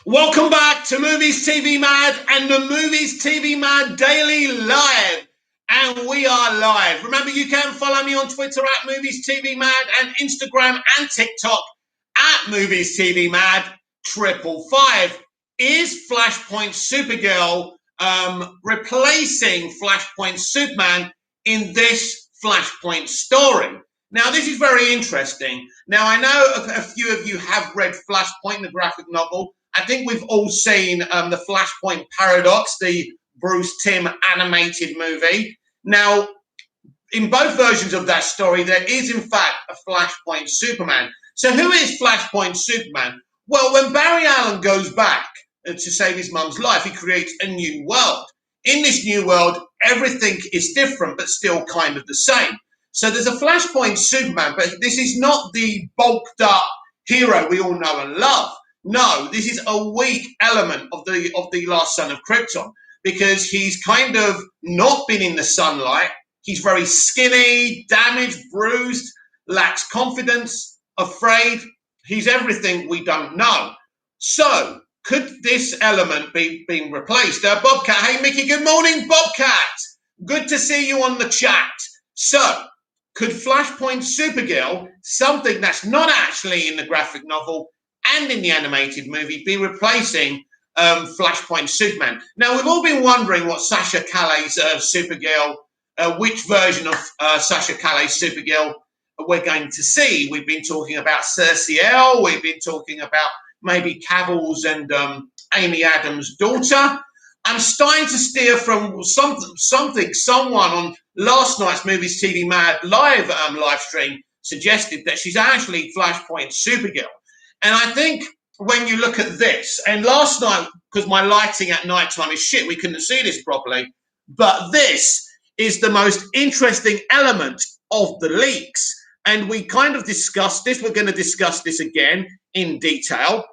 Welcome back to Movies TV Mad and the Movies TV Mad Daily Live. And we are live. Remember, you can follow me on Twitter at Movies TV Mad and Instagram and TikTok at Movies TV Mad 555. Is Flashpoint Supergirl replacing Flashpoint Superman in this Flashpoint story? Now, this is very interesting. Now, I know a few of you have read Flashpoint, the graphic novel. I think we've all seen the Flashpoint Paradox, the Bruce Timm animated movie. Now, in both versions of that story, there is, in fact, a Flashpoint Superman. So who is Flashpoint Superman? Well, when Barry Allen goes back to save his mum's life, he creates a new world. In this new world, everything is different, but still kind of the same. So there's a Flashpoint Superman, but this is not the bulked up hero we all know and love. No, this is a weak element of the last son of Krypton, because he's kind of not been in the sunlight. He's very skinny, damaged, bruised, lacks confidence, afraid. He's everything we don't know. So could this element be being replaced? Bobcat, hey Mickey, good morning, Bobcat. Good to see you on the chat. So could Flashpoint Supergirl, something that's not actually in the graphic novel and in the animated movie, be replacing Flashpoint Superman? Now, we've all been wondering what Sasha Calle's Supergirl, which version of Sasha Calle's Supergirl we're going to see. We've been talking about Cersei L. We've been talking about maybe Cavill's and Amy Adams' daughter. I'm starting to steer from someone on last night's Movies TV Mad live stream suggested that she's actually Flashpoint Supergirl. And I think when you look at this, and last night, because my lighting at nighttime is shit, we couldn't see this properly, but this is the most interesting element of the leaks. And we kind of discussed this. We're going to discuss this again in detail.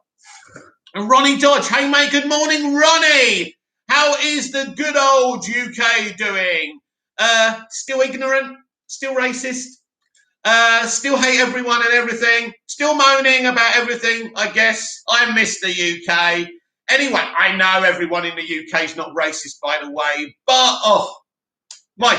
And Ronnie Dodge, hey mate, good morning, Ronnie. How is the good old UK doing? Still ignorant? Still racist? Still hate everyone and everything, still moaning about everything, I guess. I miss the UK. Anyway, I know everyone in the UK is not racist, by the way, but, oh, my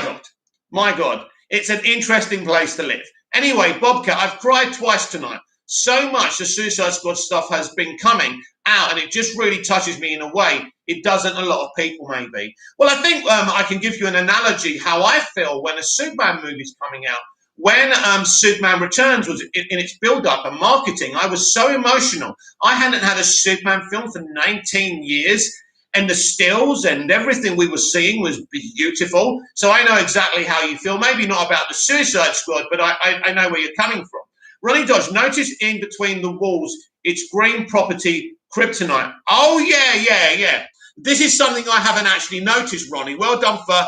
God, it's an interesting place to live. Anyway, Bobcat, I've cried twice tonight. So much the Suicide Squad stuff has been coming out, and it just really touches me in a way it doesn't a lot of people, maybe. Well, I think I can give you an analogy how I feel when a Superman movie is coming out. When Superman Returns was in its build-up and marketing, I was so emotional. I hadn't had a Superman film for 19 years, and the stills and everything we were seeing was beautiful. So I know exactly how you feel. Maybe not about the Suicide Squad, but I know where you're coming from. Ronnie Dodge, notice in between the walls, it's green property kryptonite. Oh, yeah. This is something I haven't actually noticed, Ronnie. Well done for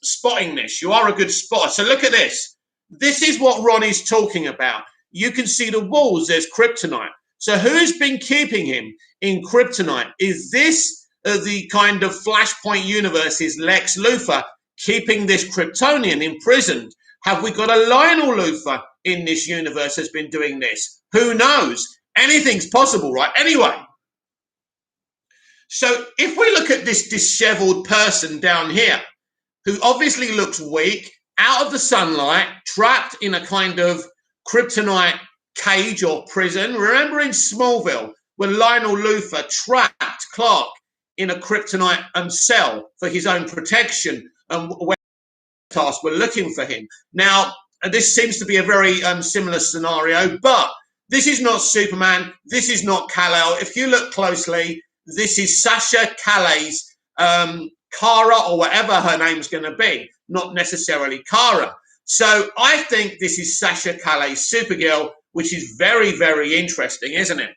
spotting this. You are a good spotter. So look at this. This is what Ronnie's talking about. You can see the walls, there's kryptonite. So who's been keeping him in kryptonite? Is this the kind of Flashpoint universe, is Lex Luthor keeping this Kryptonian imprisoned? Have we got a Lionel Luthor in this universe has been doing this? Who knows? Anything's possible, right? Anyway, so if we look at this disheveled person down here, who obviously looks weak, out of the sunlight, trapped in a kind of kryptonite cage or prison. Remember in Smallville, when Lionel Luthor trapped Clark in a kryptonite cell for his own protection, when tasks were looking for him. Now, this seems to be a very similar scenario, but this is not Superman. This is not Kal-El. If you look closely, this is Sasha Calle's Kara, or whatever her name's going to be, not necessarily Kara. So I think this is Sasha Calle's Supergirl, which is very, very interesting, isn't it?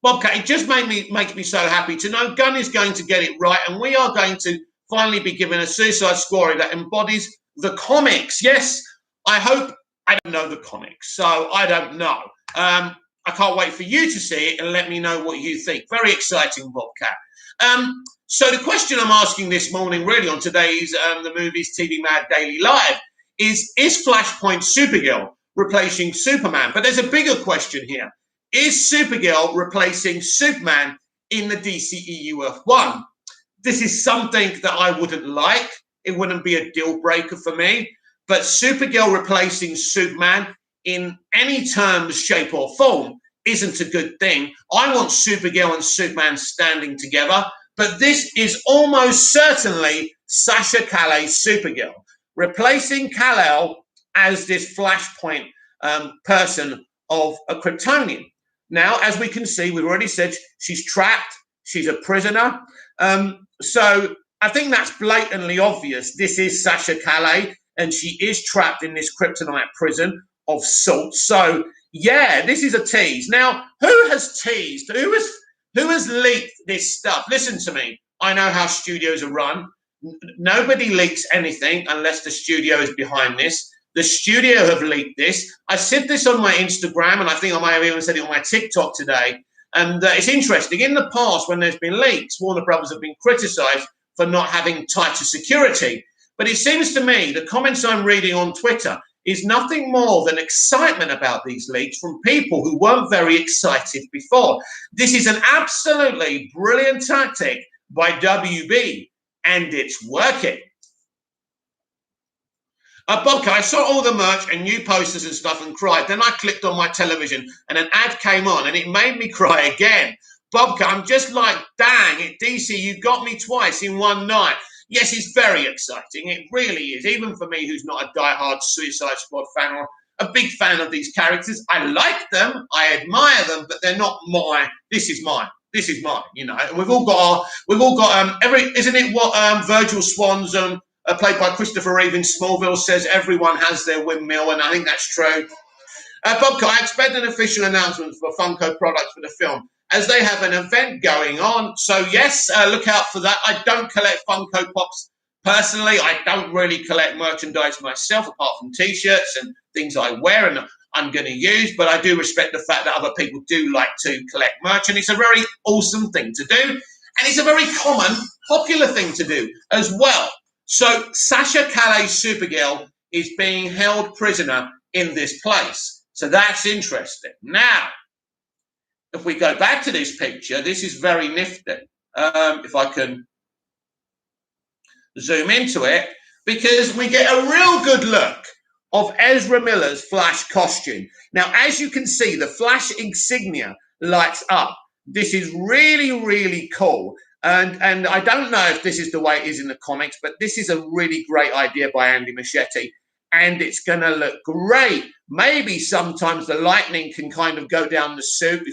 Bobcat, it just makes me so happy to know Gunn is going to get it right, and we are going to finally be given a Suicide Squad that embodies the comics. Yes, I hope. I don't know the comics, so I don't know. I can't wait for you to see it and let me know what you think. Very exciting, Bobcat. So the question I'm asking this morning, really, on today's the Movies TV Mad Daily Live, is Flashpoint Supergirl replacing Superman? But there's a bigger question here. Is Supergirl replacing Superman in the DCEU Earth 1? This is something that I wouldn't like. It wouldn't be a deal breaker for me. But Supergirl replacing Superman in any terms, shape, or form isn't a good thing. I want Supergirl and Superman standing together. But this is almost certainly Sasha Calle's Supergirl, replacing Kal-El as this flashpoint person of a Kryptonian. Now, as we can see, we've already said she's trapped. She's a prisoner. So I think that's blatantly obvious. This is Sasha Calle, and she is trapped in this kryptonite prison of sorts. So, yeah, this is a tease. Now, who has teased? Who has leaked this stuff? Listen to me. I know how studios are run. Nobody leaks anything unless the studio is behind this. The studio have leaked this. I said this on my Instagram, and I think I might have even said it on my TikTok today. And it's interesting. In the past, when there's been leaks, Warner Brothers have been criticised for not having tighter security. But it seems to me the comments I'm reading on Twitter is nothing more than excitement about these leaks from people who weren't very excited before. This is an absolutely brilliant tactic by WB, and it's working. Bobka, I saw all the merch and new posters and stuff and cried. Then I clicked on my television and an ad came on and it made me cry again. Bobka, I'm just like, dang, at DC, you got me twice in one night. Yes, it's very exciting. It really is. Even for me, who's not a diehard Suicide Squad fan or a big fan of these characters, I like them, I admire them, but they're not mine. This is mine. This is mine. You know, and we've all got isn't it what Virgil Swan's played by Christopher Reeve in Smallville says everyone has their windmill, and I think that's true. Bobka, I expect an official announcement for Funko products for the film, as they have an event going on. So, yes, look out for that. I don't collect Funko Pops personally. I don't really collect merchandise myself, apart from T-shirts and things I wear and I'm going to use. But I do respect the fact that other people do like to collect merch, and it's a very awesome thing to do. And it's a very common, popular thing to do as well. So Sasha Calle's Supergirl is being held prisoner in this place. So that's interesting. Now, if we go back to this picture, this is very nifty. If I can zoom into it, because we get a real good look of Ezra Miller's Flash costume. Now, as you can see, the Flash insignia lights up. This is really, really cool. And I don't know if this is the way it is in the comics, but this is a really great idea by Andy Muschietti, and it's going to look great. Maybe sometimes the lightning can kind of go down the suit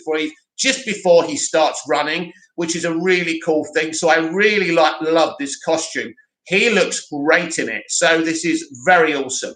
just before he starts running, which is a really cool thing. So I really love this costume. He looks great in it. So this is very awesome.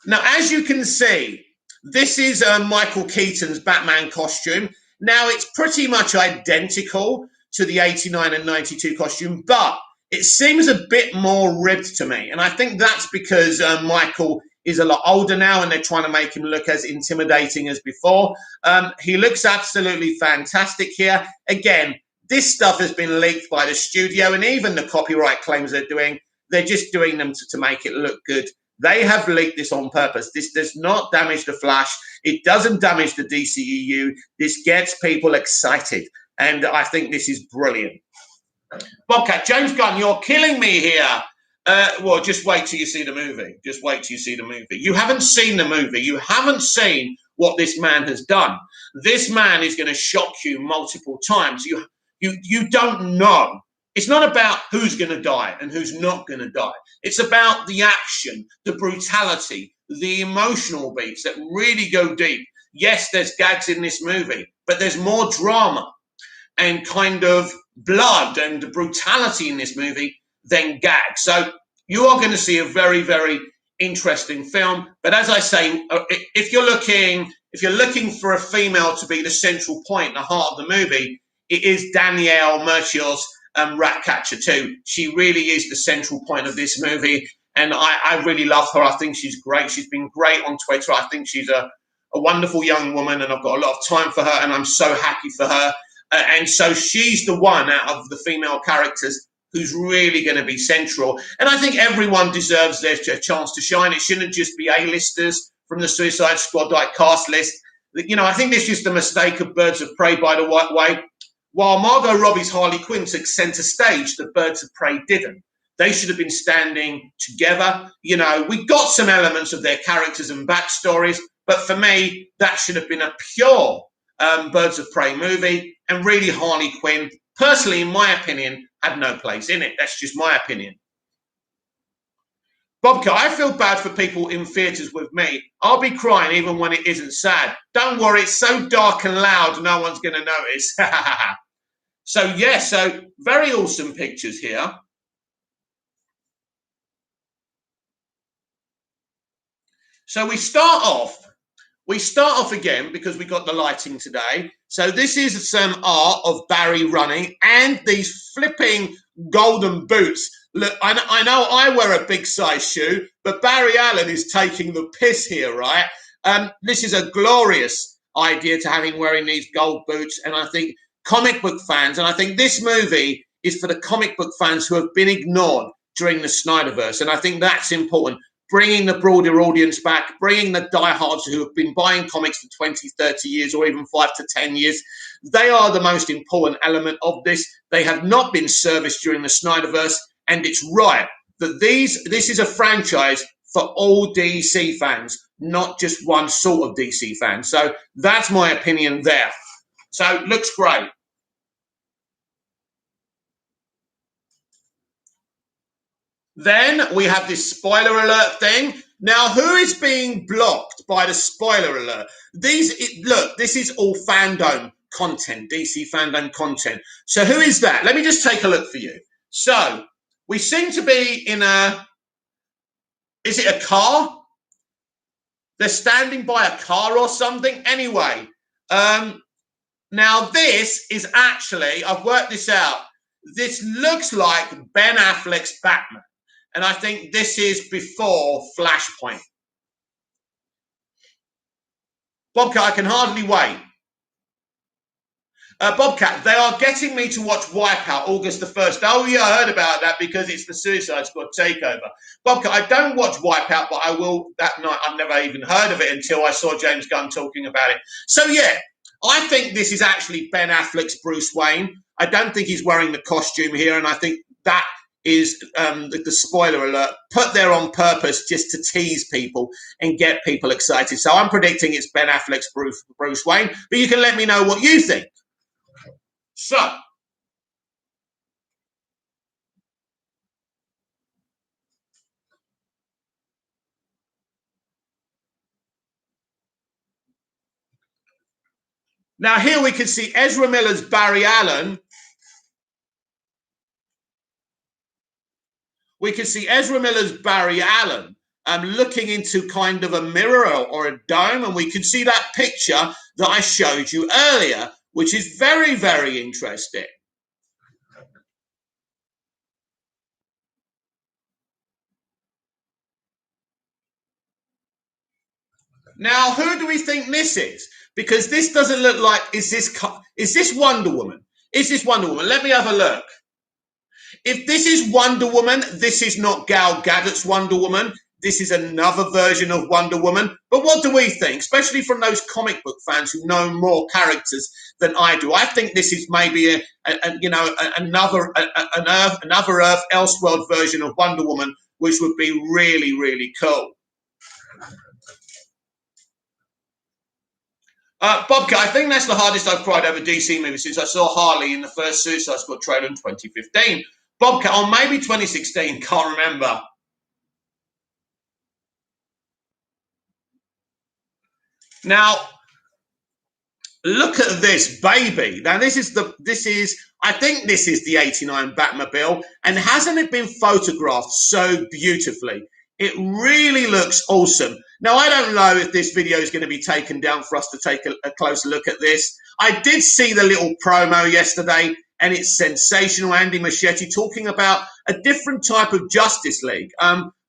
Now, as you can see, this is Michael Keaton's Batman costume. Now, it's pretty much identical to the 89 and 92 costume, but it seems a bit more ribbed to me. And I think that's because Michael is a lot older now and they're trying to make him look as intimidating as before. He looks absolutely fantastic here. Again, this stuff has been leaked by the studio, and even the copyright claims they're just doing them to make it look good. They have leaked this on purpose. This does not damage the Flash. It doesn't damage the DCEU. This gets people excited. And I think this is brilliant. Bobcat, James Gunn, you're killing me here. Well, just wait till you see the movie. Just wait till you see the movie. You haven't seen the movie. You haven't seen what this man has done. This man is going to shock you multiple times. You don't know. It's not about who's going to die and who's not going to die. It's about the action, the brutality, the emotional beats that really go deep. Yes, there's gags in this movie, but there's more drama and kind of blood and brutality in this movie than gags. So you are going to see a very, very interesting film. But as I say, if you're looking for a female to be the central point, the heart of the movie, it is Danielle Mercior's Ratcatcher 2. She really is the central point of this movie, and I really love her. I think she's great. She's been great on Twitter. I think she's a wonderful young woman, and I've got a lot of time for her, and I'm so happy for her. And so she's the one out of the female characters who's really going to be central. And I think everyone deserves their chance to shine. It shouldn't just be A-listers from the Suicide Squad like cast list. You know, I think this is the mistake of Birds of Prey by the White Way. While Margot Robbie's Harley Quinn took centre stage, the Birds of Prey didn't. They should have been standing together. You know, we got some elements of their characters and backstories, but for me, that should have been a pure Birds of Prey movie. And really, Harley Quinn, personally, in my opinion, had no place in it. That's just my opinion. Bobka, I feel bad for people in theatres with me. I'll be crying even when it isn't sad. Don't worry, it's so dark and loud, no one's going to notice. So, yeah, so very awesome pictures here. So we start off again because we got the lighting today. So this is some art of Barry running and these flipping golden boots. Look, I know I wear a big size shoe, but Barry Allen is taking the piss here, right? This is a glorious idea to have him wearing these gold boots. And I think comic book fans, and I think this movie is for the comic book fans who have been ignored during the Snyderverse. And I think that's important. Bringing the broader audience back, bringing the diehards who have been buying comics for 20, 30 years or even 5 to 10 years. They are the most important element of this. They have not been serviced during the Snyderverse, and it's right that this is a franchise for all DC fans, not just one sort of DC fan. So that's my opinion there. So looks great. Then we have this spoiler alert thing. Now, who is being blocked by the spoiler alert? Look, this is all fandom content, DC fandom content. So who is that? Let me just take a look for you. So we seem to be in is it a car? They're standing by a car or something. Anyway, now this is actually, I've worked this out. This looks like Ben Affleck's Batman. And I think this is before Flashpoint. Bobcat, I can hardly wait. Bobcat, they are getting me to watch Wipeout August the 1st. Oh, yeah, I heard about that because it's the Suicide Squad takeover. Bobcat, I don't watch Wipeout, but I will that night. I've never even heard of it until I saw James Gunn talking about it. So, yeah, I think this is actually Ben Affleck's Bruce Wayne. I don't think he's wearing the costume here, and I think that is the spoiler alert put there on purpose just to tease people and get people excited. So I'm predicting it's Ben Affleck's Bruce Wayne, but you can let me know what you think. So now here we can see Ezra Miller's Barry Allen. We can see Ezra Miller's Barry Allen looking into kind of a mirror or a dome, and we can see that picture that I showed you earlier, which is very, very interesting. Now, who do we think this is? Because this doesn't look like, is this Wonder Woman? Is this Wonder Woman? Let me have a look. If this is Wonder Woman, this is not Gal Gadot's Wonder Woman. This is another version of Wonder Woman. But what do we think, especially from those comic book fans who know more characters than I do? I think this is maybe another Earth, Elseworld version of Wonder Woman, which would be really, really cool. Bobcat, I think that's the hardest I've cried over DC movies since I saw Harley in the first Suicide Squad trailer in 2015. Bobcat, or maybe 2016, can't remember. Now, look at this baby. Now, I think this is the 89 Batmobile, and hasn't it been photographed so beautifully? It really looks awesome. Now, I don't know if this video is going to be taken down for us to take a closer look at this. I did see the little promo yesterday, and it's sensational. Andy Muschietti talking about a different type of Justice League.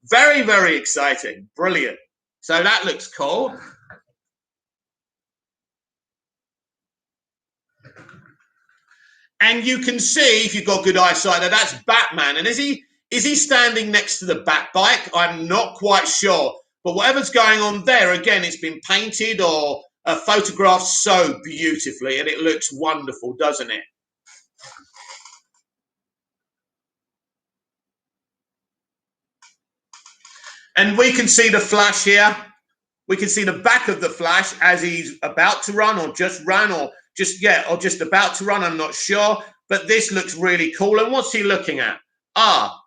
Very, very exciting. Brilliant. So that looks cool. And you can see, if you've got good eyesight, that that's Batman. And is he standing next to the Bat bike? I'm not quite sure. But whatever's going on there, again, it's been painted or photographed so beautifully, and it looks wonderful, doesn't it? And we can see the Flash here. We can see the back of the Flash as he's about to run or just run or just about to run. I'm not sure. But this looks really cool. And what's he looking at?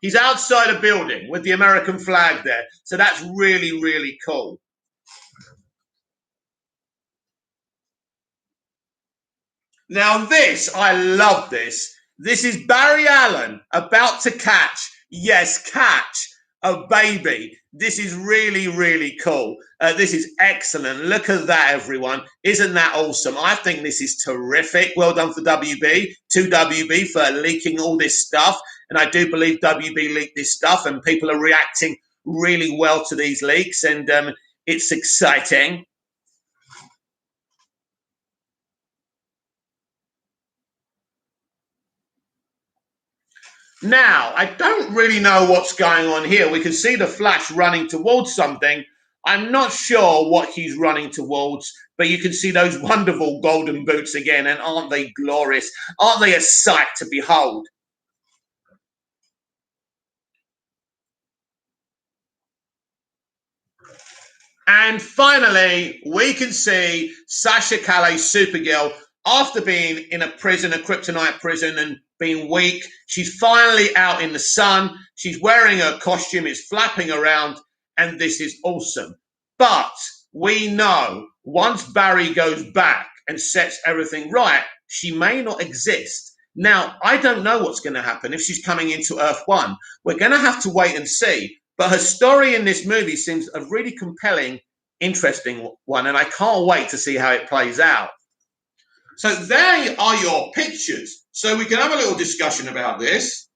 He's outside a building with the American flag there. So that's really, really cool. Now this, I love this. This is Barry Allen about to catch a baby. This is really, really cool. This is excellent. Look at that, everyone. Isn't that awesome? I think this is terrific. Well done for WB, to WB for leaking all this stuff. And I do believe WB leaked this stuff and people are reacting really well to these leaks. And it's exciting. Now, I don't really know what's going on here. We can see the Flash running towards something. I'm not sure what he's running towards, but you can see those wonderful golden boots again, and aren't they glorious? Aren't they a sight to behold? And finally, we can see Sasha Calle's Supergirl after being in a prison, a kryptonite prison, and being weak. She's finally out in the sun. She's wearing her costume, it's flapping around, and this is awesome. But we know once Barry goes back and sets everything right, she may not exist. Now, I don't know what's going to happen if she's coming into Earth 1. We're going to have to wait and see. But her story in this movie seems a really compelling, interesting one, and I can't wait to see how it plays out. So there are your pictures. So we can have a little discussion about this.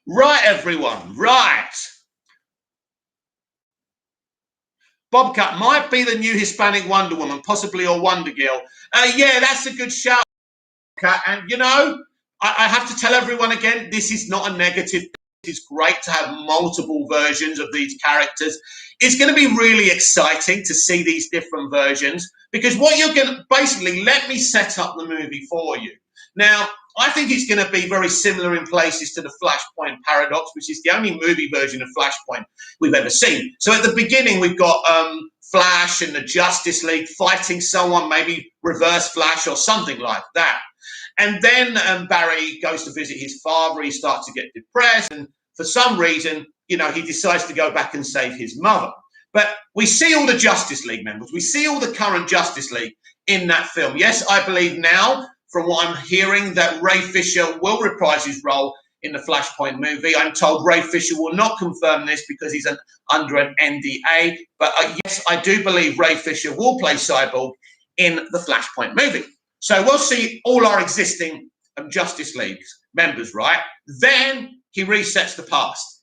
Right, everyone, right. Bobcat might be the new Hispanic Wonder Woman, possibly, or Wonder Girl. Yeah, that's a good shout, Bobcat. And, you know, I have to tell everyone again, this is not a negative. It's great to have multiple versions of these characters. It's going to be really exciting to see these different versions because what you're going to basically let me set up the movie for you. Now, I think it's going to be very similar in places to the Flashpoint paradox, which is the only movie version of Flashpoint we've ever seen. So at the beginning, we've got Flash and the Justice League fighting someone, maybe Reverse Flash or something like that. And then Barry goes to visit his father. He starts to get depressed. And for some reason, you know, he decides to go back and save his mother. But we see all the Justice League members. We see all the current Justice League in that film. Yes, I believe now, from what I'm hearing, that Ray Fisher will reprise his role in the Flashpoint movie. I'm told Ray Fisher will not confirm this because he's under an NDA. But yes, I do believe Ray Fisher will play Cyborg in the Flashpoint movie. So we'll see all our existing Justice League members, right? Then he resets the past.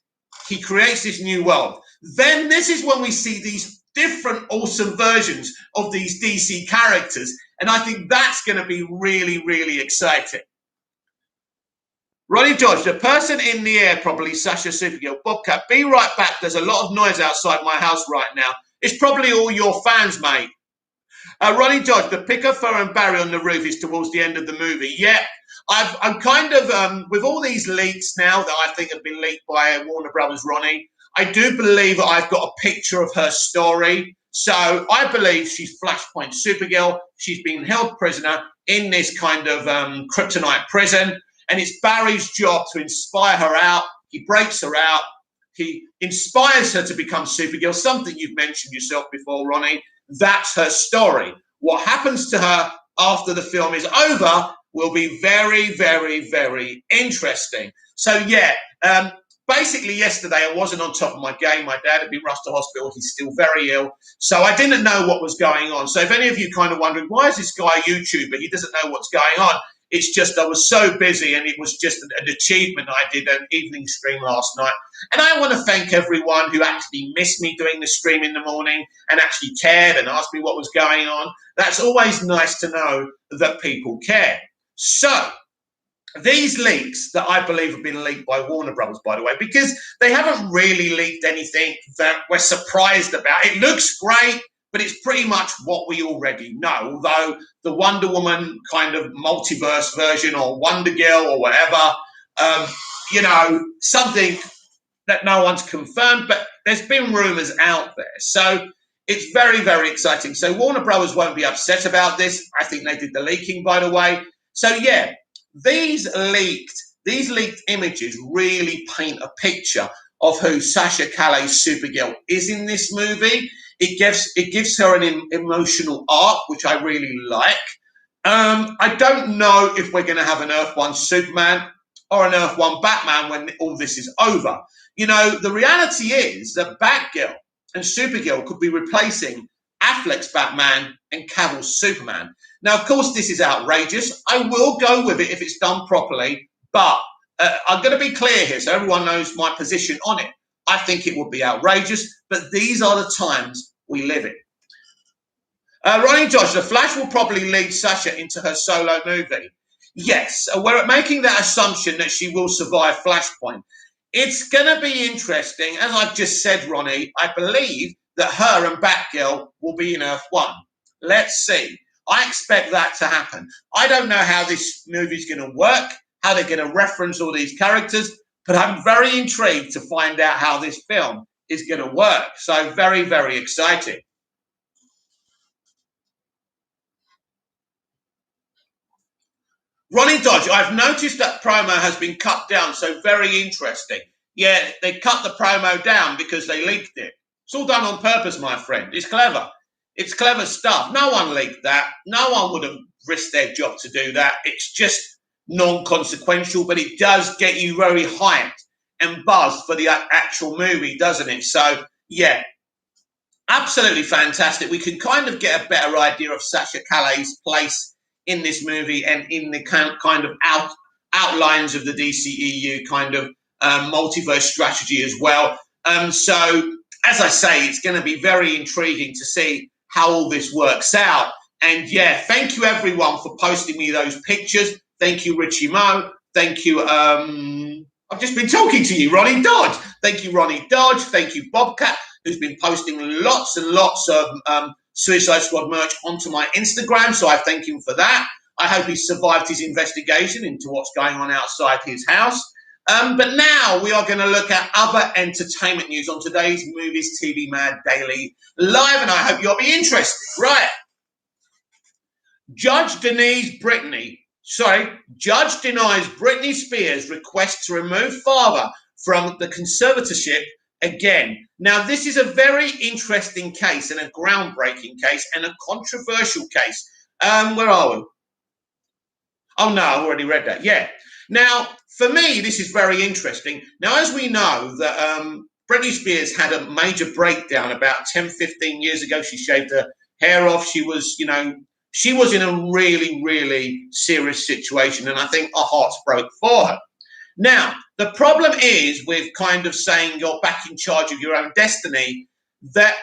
He creates this new world. Then this is when we see these different awesome versions of these DC characters. And I think that's going to be really, really exciting. Ronnie George, the person in the air, probably Sasha Supergirl. Bobcat, be right back. There's a lot of noise outside my house right now. It's probably all your fans, mate. Ronnie George, the pick of fur and Barry on the roof is towards the end of the movie. Yeah, I'm kind of, with all these leaks now that I think have been leaked by Warner Brothers, Ronnie, I do believe I've got a picture of her story. So I believe she's Flashpoint Supergirl. She's been held prisoner in this kind of kryptonite prison. And it's Barry's job to inspire her out. He breaks her out. He inspires her to become Supergirl, something you've mentioned yourself before, Ronnie. That's her story. What happens to her after the film is over will be very, very, very interesting. So, yeah, basically yesterday I wasn't on top of my game. My dad had been rushed to hospital. He's still very ill. So I didn't know what was going on. So if any of you kind of wondering, why is this guy a YouTuber? He doesn't know what's going on. It's just I was so busy, and it was just an achievement. I did an evening stream last night. And I want to thank everyone who actually missed me doing the stream in the morning and actually cared and asked me what was going on. That's always nice to know that people care. So, these leaks that I believe have been leaked by Warner Brothers, by the way, because they haven't really leaked anything that we're surprised about. It looks great, but it's pretty much what we already know. Although the Wonder Woman kind of multiverse version, or Wonder Girl, or whatever, something that no one's confirmed, but there's been rumors out there. So it's very, very exciting. So Warner Brothers won't be upset about this. I think they did the leaking, by the way. So yeah, these leaked images really paint a picture of who Sasha Calle's Supergirl is in this movie. It gives her an emotional arc, which I really like. I don't know if we're going to have an Earth 1 Superman or an Earth 1 Batman when all this is over. The reality is that Batgirl and Supergirl could be replacing Affleck's Batman and Cavill's Superman. Now, of course, this is outrageous. I will go with it if it's done properly, but I'm going to be clear here so everyone knows my position on it. I think it would be outrageous, but these are the times we live in. Ronnie Josh, The Flash will probably lead Sasha into her solo movie. Yes, we're making that assumption that she will survive Flashpoint. It's going to be interesting. As I've just said, Ronnie, I believe that her and Batgirl will be in Earth 1. Let's see. I expect that to happen. I don't know how this movie's going to work, how they're going to reference all these characters, but I'm very intrigued to find out how this film is going to work. So very, very excited. Ronnie Dodge, I've noticed that promo has been cut down, so very interesting. Yeah, they cut the promo down because they leaked it. It's all done on purpose, my friend. It's clever. It's clever stuff. No one leaked that. No one would have risked their job to do that. It's just non-consequential, but it does get you very hyped and buzzed for the actual movie, doesn't it? So, yeah, absolutely fantastic. We can kind of get a better idea of Sasha Calle's place in this movie and in the kind of outlines of the DCEU kind of multiverse strategy as well. So, as I say, it's going to be very intriguing to see how all this works out. And yeah, thank you everyone for posting me those pictures. Thank you, Richie Mo. Thank you. I've just been talking to you, Ronnie Dodge. Thank you, Ronnie Dodge. Thank you, Bobcat, who's been posting lots and lots of Suicide Squad merch onto my Instagram. So I thank him for that. I hope he survived his investigation into what's going on outside his house. But now we are going to look at other entertainment news on today's Movies TV Mad Daily Live, and I hope you'll be interested. Right. Judge denies Britney Spears' request to remove father from the conservatorship again. Now, this is a very interesting case and a groundbreaking case and a controversial case. Where are we? Oh, no, I've already read that. Yeah. Now, for me, this is very interesting. Now, as we know, that Britney Spears had a major breakdown about 10, 15 years ago. She shaved her hair off. She was in a really, really serious situation, and I think our hearts broke for her. Now, the problem is with kind of saying you're back in charge of your own destiny, that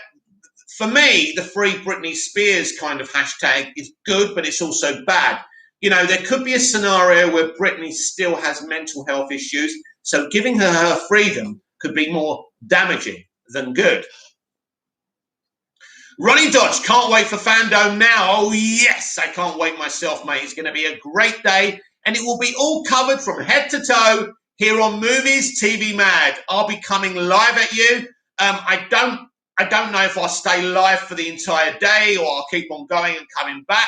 for me, the Free Britney Spears kind of hashtag is good, but it's also bad. There could be a scenario where Britney still has mental health issues, so giving her freedom could be more damaging than good. Ronnie Dodge, can't wait for Fandom now. Oh, yes, I can't wait myself, mate. It's going to be a great day, and it will be all covered from head to toe here on Movies TV Mad. I'll be coming live at you. I don't know if I'll stay live for the entire day or I'll keep on going and coming back.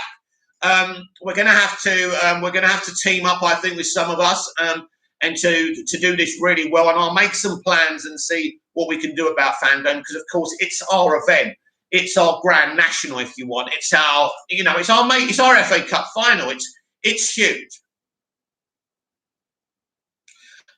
We're going to have to team up, I think, with some of us and to do this really well. And I'll make some plans and see what we can do about Fandom, because, of course, it's our event. It's our Grand National, if you want. It's our, it's our FA Cup final. It's huge.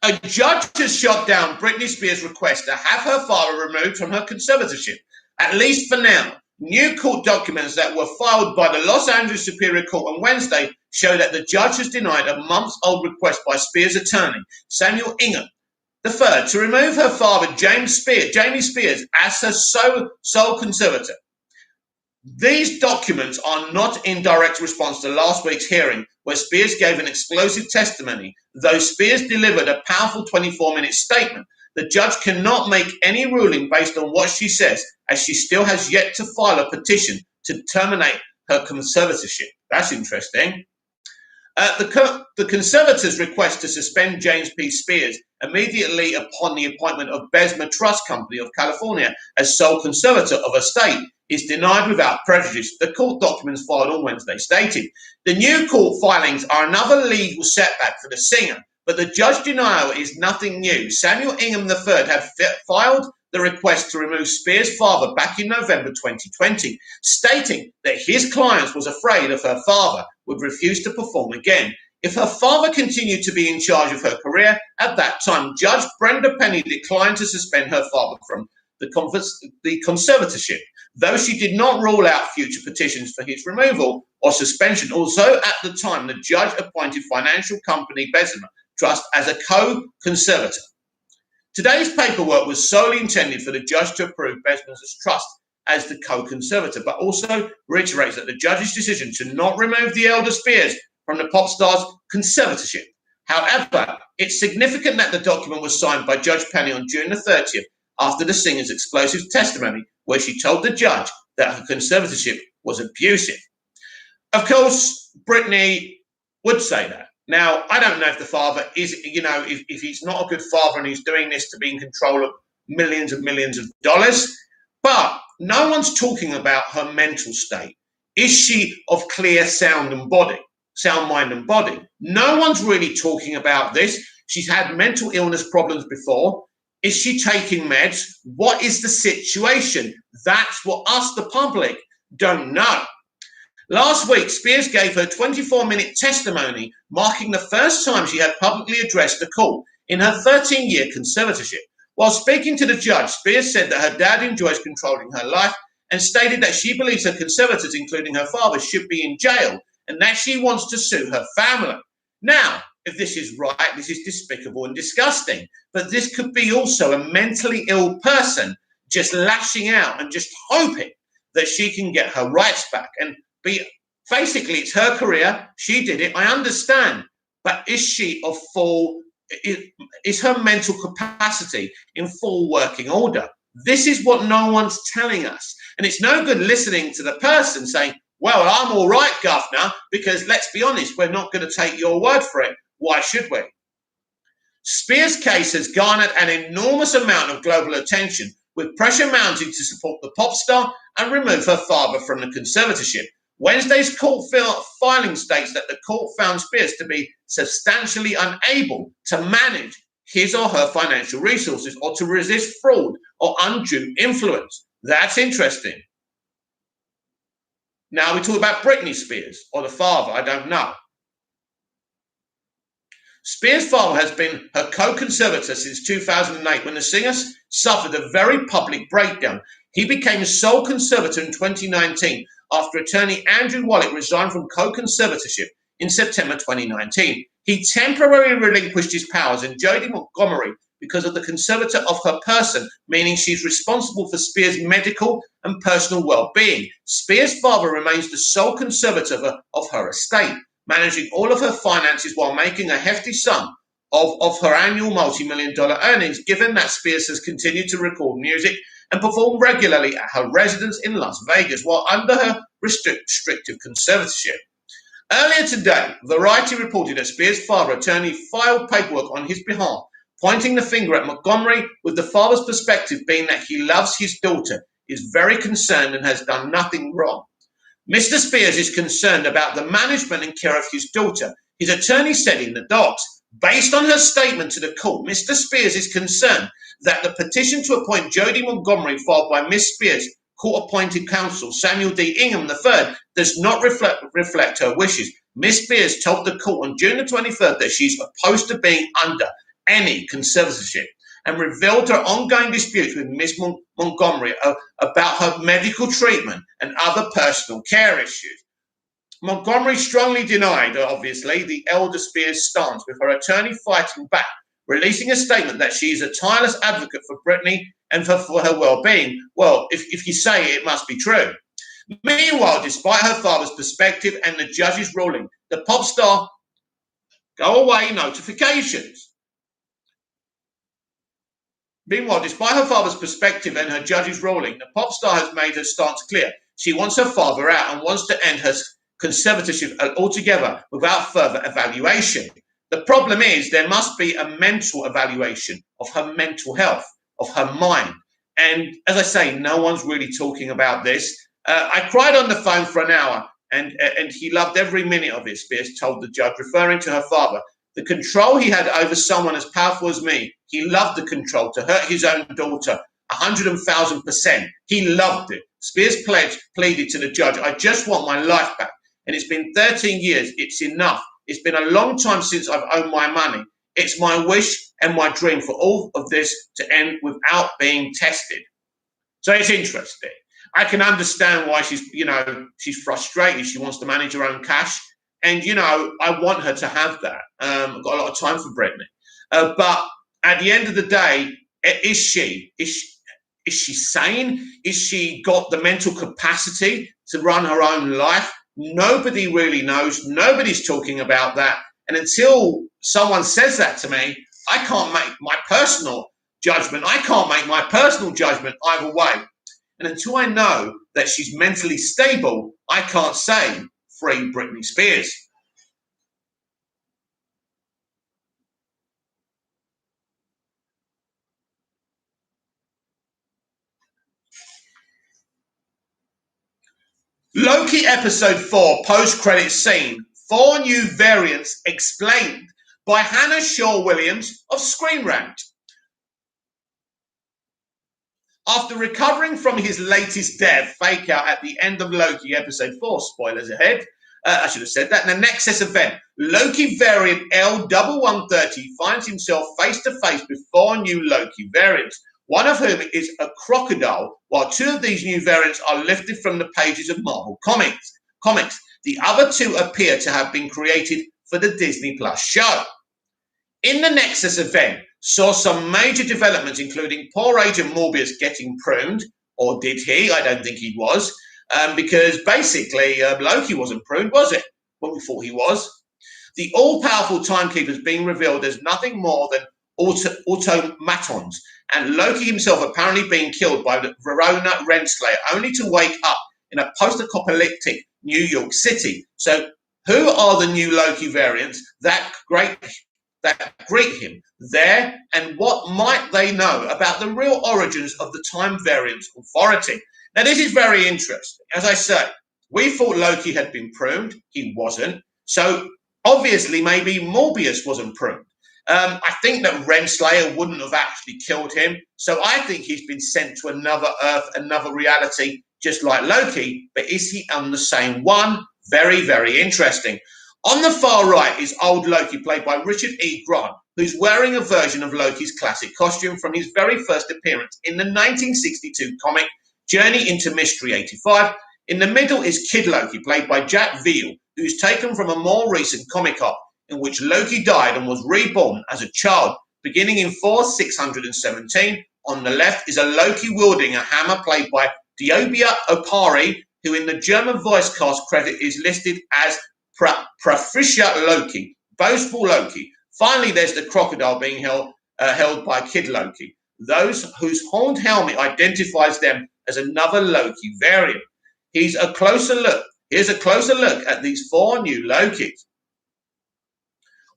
A judge has shot down Britney Spears' request to have her father removed from her conservatorship, at least for now. New court documents that were filed by the Los Angeles Superior Court on Wednesday show that the judge has denied a months-old request by Spears' attorney, Samuel Ingham III, to remove her father, Jamie Spears, as her sole conservator. These documents are not in direct response to last week's hearing, where Spears gave an explosive testimony. Though Spears delivered a powerful 24-minute statement, the judge cannot make any ruling based on what she says, as she still has yet to file a petition to terminate her conservatorship. That's interesting. The Conservators' request to suspend James P. Spears immediately upon the appointment of Bessemer Trust Company of California as sole conservator of her state is denied without prejudice, the court documents filed on Wednesday stated. The new court filings are another legal setback for the singer, but the judge denial is nothing new. Samuel Ingham III had filed the request to remove Spears' father back in November 2020, stating that his client was afraid of her father would refuse to perform again. If her father continued to be in charge of her career, at that time, Judge Brenda Penny declined to suspend her father from the conservatorship, though she did not rule out future petitions for his removal or suspension. Also, at the time, the judge appointed financial company Bessemer Trust as a co-conservator. Today's paperwork was solely intended for the judge to approve Bessemer's trust as the co-conservator, but also reiterates that the judge's decision to not remove the elder Spears from the pop star's conservatorship. However, it's significant that the document was signed by Judge Penny on June the 30th after the singer's explosive testimony, where she told the judge that her conservatorship was abusive. Of course, Britney would say that. Now, I don't know if the father is, if he's not a good father and he's doing this to be in control of millions of dollars, but no one's talking about her mental state. Is she of clear sound mind and body? No one's really talking about this. She's had mental illness problems before. Is she taking meds? What is the situation? That's what us, the public, don't know. Last week, Spears gave her 24-minute testimony, marking the first time she had publicly addressed the court in her 13-year conservatorship. While speaking to the judge, Spears said that her dad enjoys controlling her life and stated that she believes her conservators, including her father, should be in jail and that she wants to sue her family. Now, if this is right, this is despicable and disgusting, but this could be also a mentally ill person just lashing out and just hoping that she can get her rights back and basically, it's her career. She did it. I understand. But is she of is her mental capacity in full working order? This is what no one's telling us. And it's no good listening to the person saying, well, I'm all right, governor, because let's be honest, we're not going to take your word for it. Why should we? Spears' case has garnered an enormous amount of global attention, with pressure mounting to support the pop star and remove her father from the conservatorship. Wednesday's court filing states that the court found Spears to be substantially unable to manage his or her financial resources or to resist fraud or undue influence. That's interesting. Now we talk about Britney Spears or the father, I don't know. Spears' father has been her co-conservator since 2008 when the singer suffered a very public breakdown. He became sole conservator in 2019 after attorney Andrew Wallach resigned from co-conservatorship in September 2019. He temporarily relinquished his powers in Jodie Montgomery because of the conservator of her person, meaning she's responsible for Spears' medical and personal well-being. Spears' father remains the sole conservator of her estate, managing all of her finances while making a hefty sum of her annual multi-million-dollar earnings, given that Spears has continued to record music and perform regularly at her residence in Las Vegas while under her restrictive conservatorship. Earlier today, Variety reported that Spears' father attorney filed paperwork on his behalf, pointing the finger at Montgomery, with the father's perspective being that he loves his daughter, is very concerned and has done nothing wrong. Mr. Spears is concerned about the management and care of his daughter. His attorney said in the docs, based on her statement to the court, Mr. Spears is concerned that the petition to appoint Jodie Montgomery filed by Ms. Spears' court-appointed counsel, Samuel D. Ingham III, does not reflect her wishes. Ms. Spears told the court on June the 23rd that she's opposed to being under any conservatorship and revealed her ongoing disputes with Ms. Montgomery about her medical treatment and other personal care issues. Montgomery strongly denied, obviously, the elder Spears' stance, with her attorney fighting back, releasing a statement that she is a tireless advocate for Brittany and for her well-being. Well, if you say it, it must be true. Meanwhile, despite her father's perspective and the judge's ruling, the pop star go away notifications. Meanwhile, despite her father's perspective and her judge's ruling, the pop star has made her stance clear. She wants her father out and wants to end her conservatorship altogether without further evaluation. The problem is there must be a mental evaluation of her mental health, of her mind. And as I say, no one's really talking about this. I cried on the phone for an hour, and he loved every minute of it, Spears told the judge, referring to her father. The control he had over someone as powerful as me, he loved the control to hurt his own daughter 100,000%. He loved it. Spears pleaded to the judge, I just want my life back. And it's been 13 years. It's enough. It's been a long time since I've owed my money. It's my wish and my dream for all of this to end without being tested. So it's interesting. I can understand why she's frustrated. She wants to manage her own cash. And, I want her to have that. I've got a lot of time for Brittany. But at the end of the day, is she sane? Is she got the mental capacity to run her own life? Nobody really knows. Nobody's talking about that. And until someone says that to me, I can't make my personal judgment. I can't make my personal judgment either way. And until I know that she's mentally stable, I can't say free Britney Spears. Loki episode 4 post-credit scene. 4 new variants explained by Hannah Shaw Williams of Screen Rant. After recovering from his latest death fake out at the end of Loki episode 4, spoilers ahead, I should have said that, in the Nexus event, Loki variant L1130 finds himself face to face with 4 new Loki variants, one of whom is a crocodile, while 2 of these new variants are lifted from the pages of Marvel Comics. The other 2 appear to have been created for the Disney Plus show. In the Nexus event, saw some major developments, including poor Agent Morbius getting pruned, or did he? I don't think he was, because basically Loki wasn't pruned, was it? When we thought he was. The all-powerful timekeepers being revealed as nothing more than automatons, and Loki himself apparently being killed by the Verona Renslayer, only to wake up in a post-apocalyptic New York City. So who are the new Loki variants that greet him there, and what might they know about the real origins of the Time Variance Authority? Now, this is very interesting. As I say, we thought Loki had been pruned. He wasn't. So obviously, maybe Morbius wasn't pruned. I think that Renslayer wouldn't have actually killed him. So I think he's been sent to another Earth, another reality, just like Loki. But is he on the same one? Very, very interesting. On the far right is old Loki, played by Richard E. Grant, who's wearing a version of Loki's classic costume from his very first appearance in the 1962 comic Journey into Mystery 85. In the middle is Kid Loki, played by Jack Veal, who's taken from a more recent comic arc in which Loki died and was reborn as a child, beginning in 4617. On the left is a Loki wielding a hammer, played by Diobia Opari, who in the German voice cast credit is listed as Proficia Loki, boastful Loki. Finally, there's the crocodile being held by Kid Loki, those whose horned helmet identifies them as another Loki variant. Here's a closer look at these 4 new Lokis.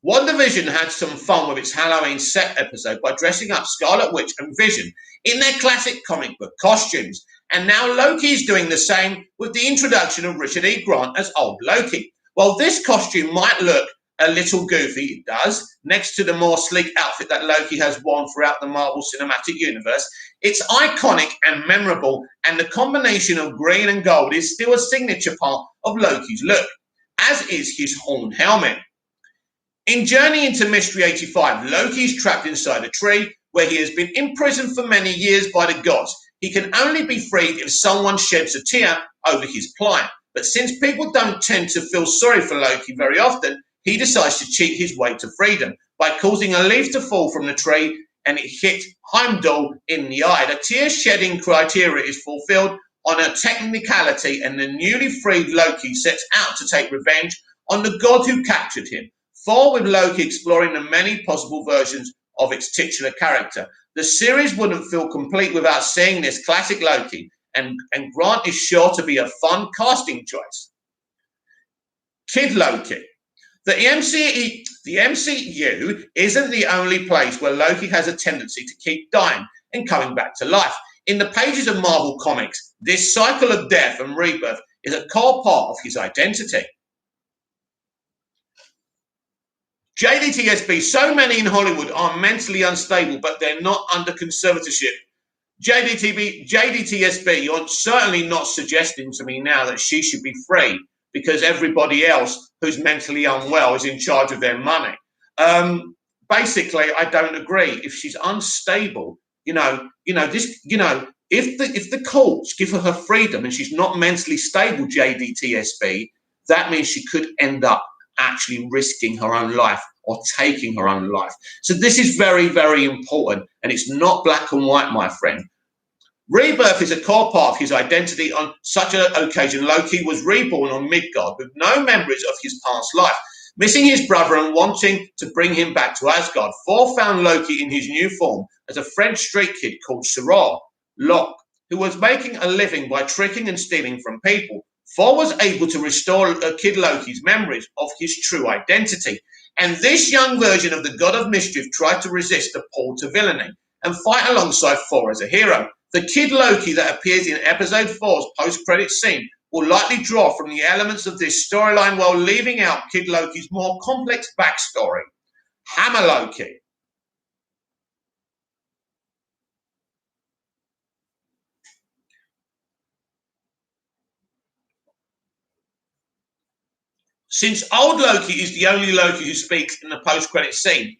WandaVision had some fun with its Halloween set episode by dressing up Scarlet Witch and Vision in their classic comic book costumes. And now Loki is doing the same with the introduction of Richard E. Grant as old Loki. While this costume might look a little goofy, it does, next to the more sleek outfit that Loki has worn throughout the Marvel Cinematic Universe, it's iconic and memorable, and the combination of green and gold is still a signature part of Loki's look, as is his horned helmet. In Journey into Mystery 85, Loki is trapped inside a tree where he has been imprisoned for many years by the gods. He can only be freed if someone sheds a tear over his plight. But since people don't tend to feel sorry for Loki very often, he decides to cheat his way to freedom by causing a leaf to fall from the tree and it hit Heimdall in the eye. The tear-shedding criteria is fulfilled on a technicality, and the newly freed Loki sets out to take revenge on the god who captured him. 4, with Loki exploring the many possible versions of its titular character. The series wouldn't feel complete without seeing this classic Loki, and Grant is sure to be a fun casting choice. Kid Loki. The MCU isn't the only place where Loki has a tendency to keep dying and coming back to life. In the pages of Marvel Comics, this cycle of death and rebirth is a core part of his identity. JDTSB, so many in Hollywood are mentally unstable, but they're not under conservatorship. JDTSB, you're certainly not suggesting to me now that she should be free because everybody else who's mentally unwell is in charge of their money. Basically, I don't agree. If she's unstable, if the courts give her freedom and she's not mentally stable, JDTSB, that means she could end up actually risking her own life or taking her own life. So this is very, very important, and it's not black and white, my friend. Rebirth is a core part of his identity. On such an occasion, Loki was reborn on Midgard with no memories of his past life. Missing his brother and wanting to bring him back to Asgard, Thor found Loki in his new form as a French street kid called Sirrah Locke, who was making a living by tricking and stealing from people. Thor was able to restore Kid Loki's memories of his true identity. And this young version of the God of Mischief tried to resist the pull to villainy and fight alongside Thor as a hero. The Kid Loki that appears in episode 4's post-credit scene will likely draw from the elements of this storyline while leaving out Kid Loki's more complex backstory. Hammer Loki. Since old Loki is the only Loki who speaks in the post-credit scene,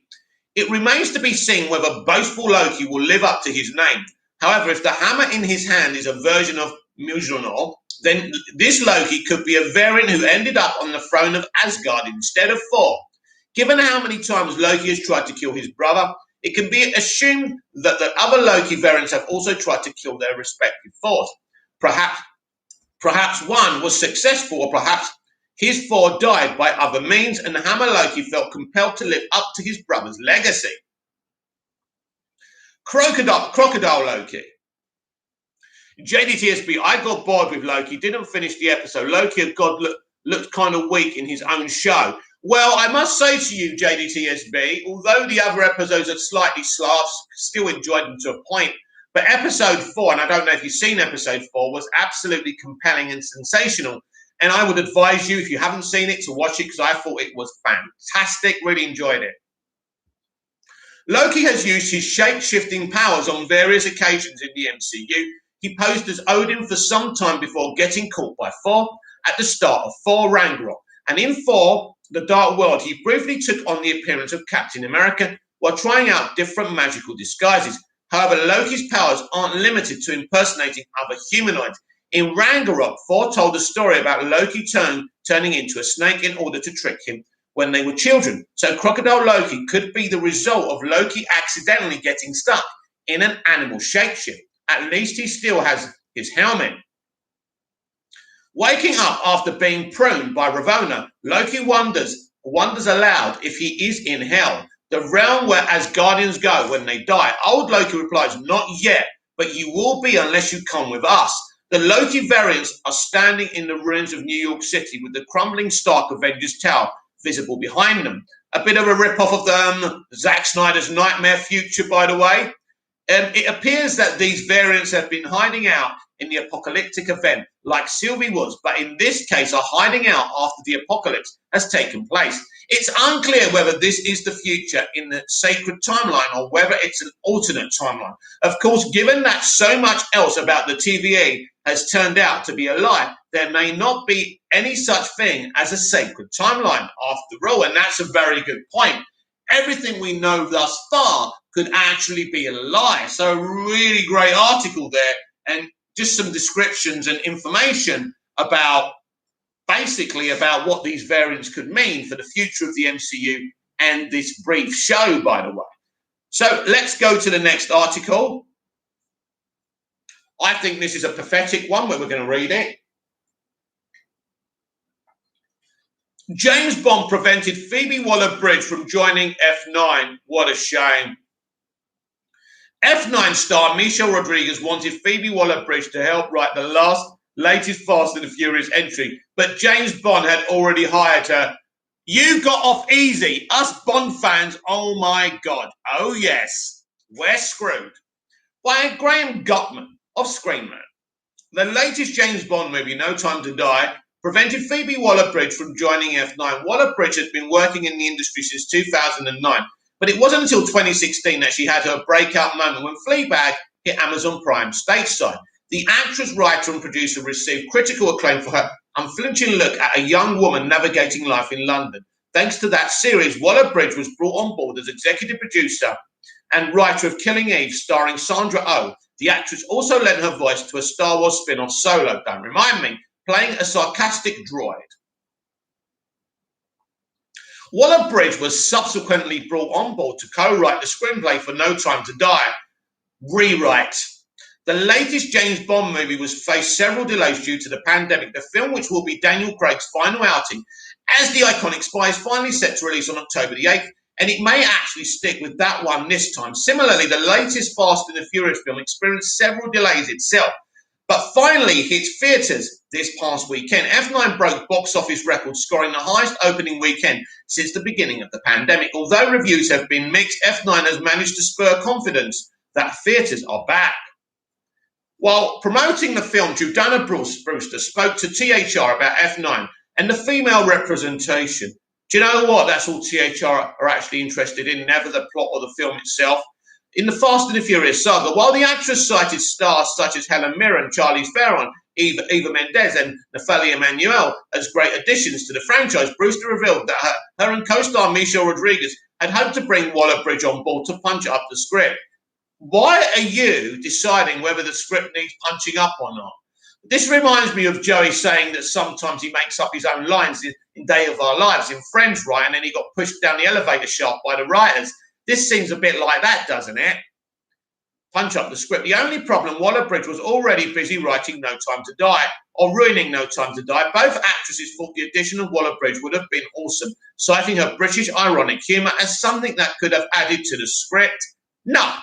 it remains to be seen whether boastful Loki will live up to his name. However, if the hammer in his hand is a version of Mjolnir, then this Loki could be a variant who ended up on the throne of Asgard instead of Thor. Given how many times Loki has tried to kill his brother, it can be assumed that the other Loki variants have also tried to kill their respective Thors. Perhaps one was successful, or perhaps his Thor died by other means, and Hammer Loki felt compelled to live up to his brother's legacy. Crocodile Loki. JDTSB, I got bored with Loki, didn't finish the episode. Loki had looked kind of weak in his own show. Well, I must say to you, JDTSB, although the other episodes are slightly slavs, still enjoyed them to a point. But episode 4, and I don't know if you've seen episode 4, was absolutely compelling and sensational. And I would advise you, if you haven't seen it, to watch it because I thought it was fantastic. Really enjoyed it. Loki has used his shape-shifting powers on various occasions in the MCU. He posed as Odin for some time before getting caught by Thor at the start of Thor Ragnarok. And in Thor, The Dark World, he briefly took on the appearance of Captain America while trying out different magical disguises. However, Loki's powers aren't limited to impersonating other humanoids. In Ragnarok, Thor told a story about Loki turning into a snake in order to trick him when they were children. So Crocodile Loki could be the result of Loki accidentally getting stuck in an animal shapeshift. At least he still has his helmet. Waking up after being pruned by Ravonna, Loki wonders aloud if he is in hell, the realm where Asgardians go when they die. Old Loki replies, "Not yet, but you will be unless you come with us." The Loki variants are standing in the ruins of New York City with the crumbling Stark Avengers Tower visible behind them. A bit of a rip-off of Zack Snyder's Nightmare Future, by the way. It appears that these variants have been hiding out in the apocalyptic event, like Sylvie was, but in this case are hiding out after the apocalypse has taken place. It's unclear whether this is the future in the sacred timeline or whether it's an alternate timeline. Of course, given that so much else about the TVA has turned out to be a lie, there may not be any such thing as a sacred timeline after all, and that's a very good point. Everything we know thus far could actually be a lie. So a really great article there, and just some descriptions and information about basically about what these variants could mean for the future of the MCU and this brief show, by the way. So let's go to the next article. I think this is a pathetic one, but we're going to read it. James Bond prevented Phoebe Waller-Bridge from joining F9. What a shame. F9 star Michelle Rodriguez wanted Phoebe Waller-Bridge to help write the latest Fast and the Furious entry, but James Bond had already hired her. You got off easy. Us Bond fans, oh my God. Oh yes, we're screwed. By Graham Gutman of Screen Rant. The latest James Bond movie, No Time to Die, prevented Phoebe Waller-Bridge from joining F9. Waller-Bridge had been working in the industry since 2009, but it wasn't until 2016 that she had her breakout moment when Fleabag hit Amazon Prime stateside. The actress, writer and producer received critical acclaim for her unflinching look at a young woman navigating life in London. Thanks to that series, Waller-Bridge was brought on board as executive producer and writer of Killing Eve, starring Sandra Oh. The actress also lent her voice to a Star Wars spin-off, Solo, don't remind me, playing a sarcastic droid. Waller-Bridge was subsequently brought on board to co-write the screenplay for No Time to Die. Rewrite. The latest James Bond movie was faced several delays due to the pandemic. The film, which will be Daniel Craig's final outing as the iconic spy, is finally set to release on October the 8th, and it may actually stick with that one this time. Similarly, the latest Fast and the Furious film experienced several delays itself, but finally hit theatres this past weekend. F9 broke box office records, scoring the highest opening weekend since the beginning of the pandemic. Although reviews have been mixed, F9 has managed to spur confidence that theatres are back. While promoting the film, Jordana Brewster spoke to THR about F9 and the female representation. Do you know what? That's all THR are actually interested in, never the plot or the film itself. In the Fast and the Furious saga, while the actress cited stars such as Helen Mirren, Charlize Theron, Eva Mendes and Nathalie Emmanuel as great additions to the franchise, Brewster revealed that her and co-star Michelle Rodriguez had hoped to bring Waller-Bridge on board to punch up the script. Why are you deciding whether the script needs punching up or not? This reminds me of Joey saying that sometimes he makes up his own lines in Day of Our Lives in Friends, right? And then he got pushed down the elevator shaft by the writers. This seems a bit like that, doesn't it? Punch up the script. The only problem, Waller-Bridge was already busy writing No Time to Die, or ruining No Time to Die. Both actresses thought the addition of Waller-Bridge would have been awesome, citing her British ironic humour as something that could have added to the script. No.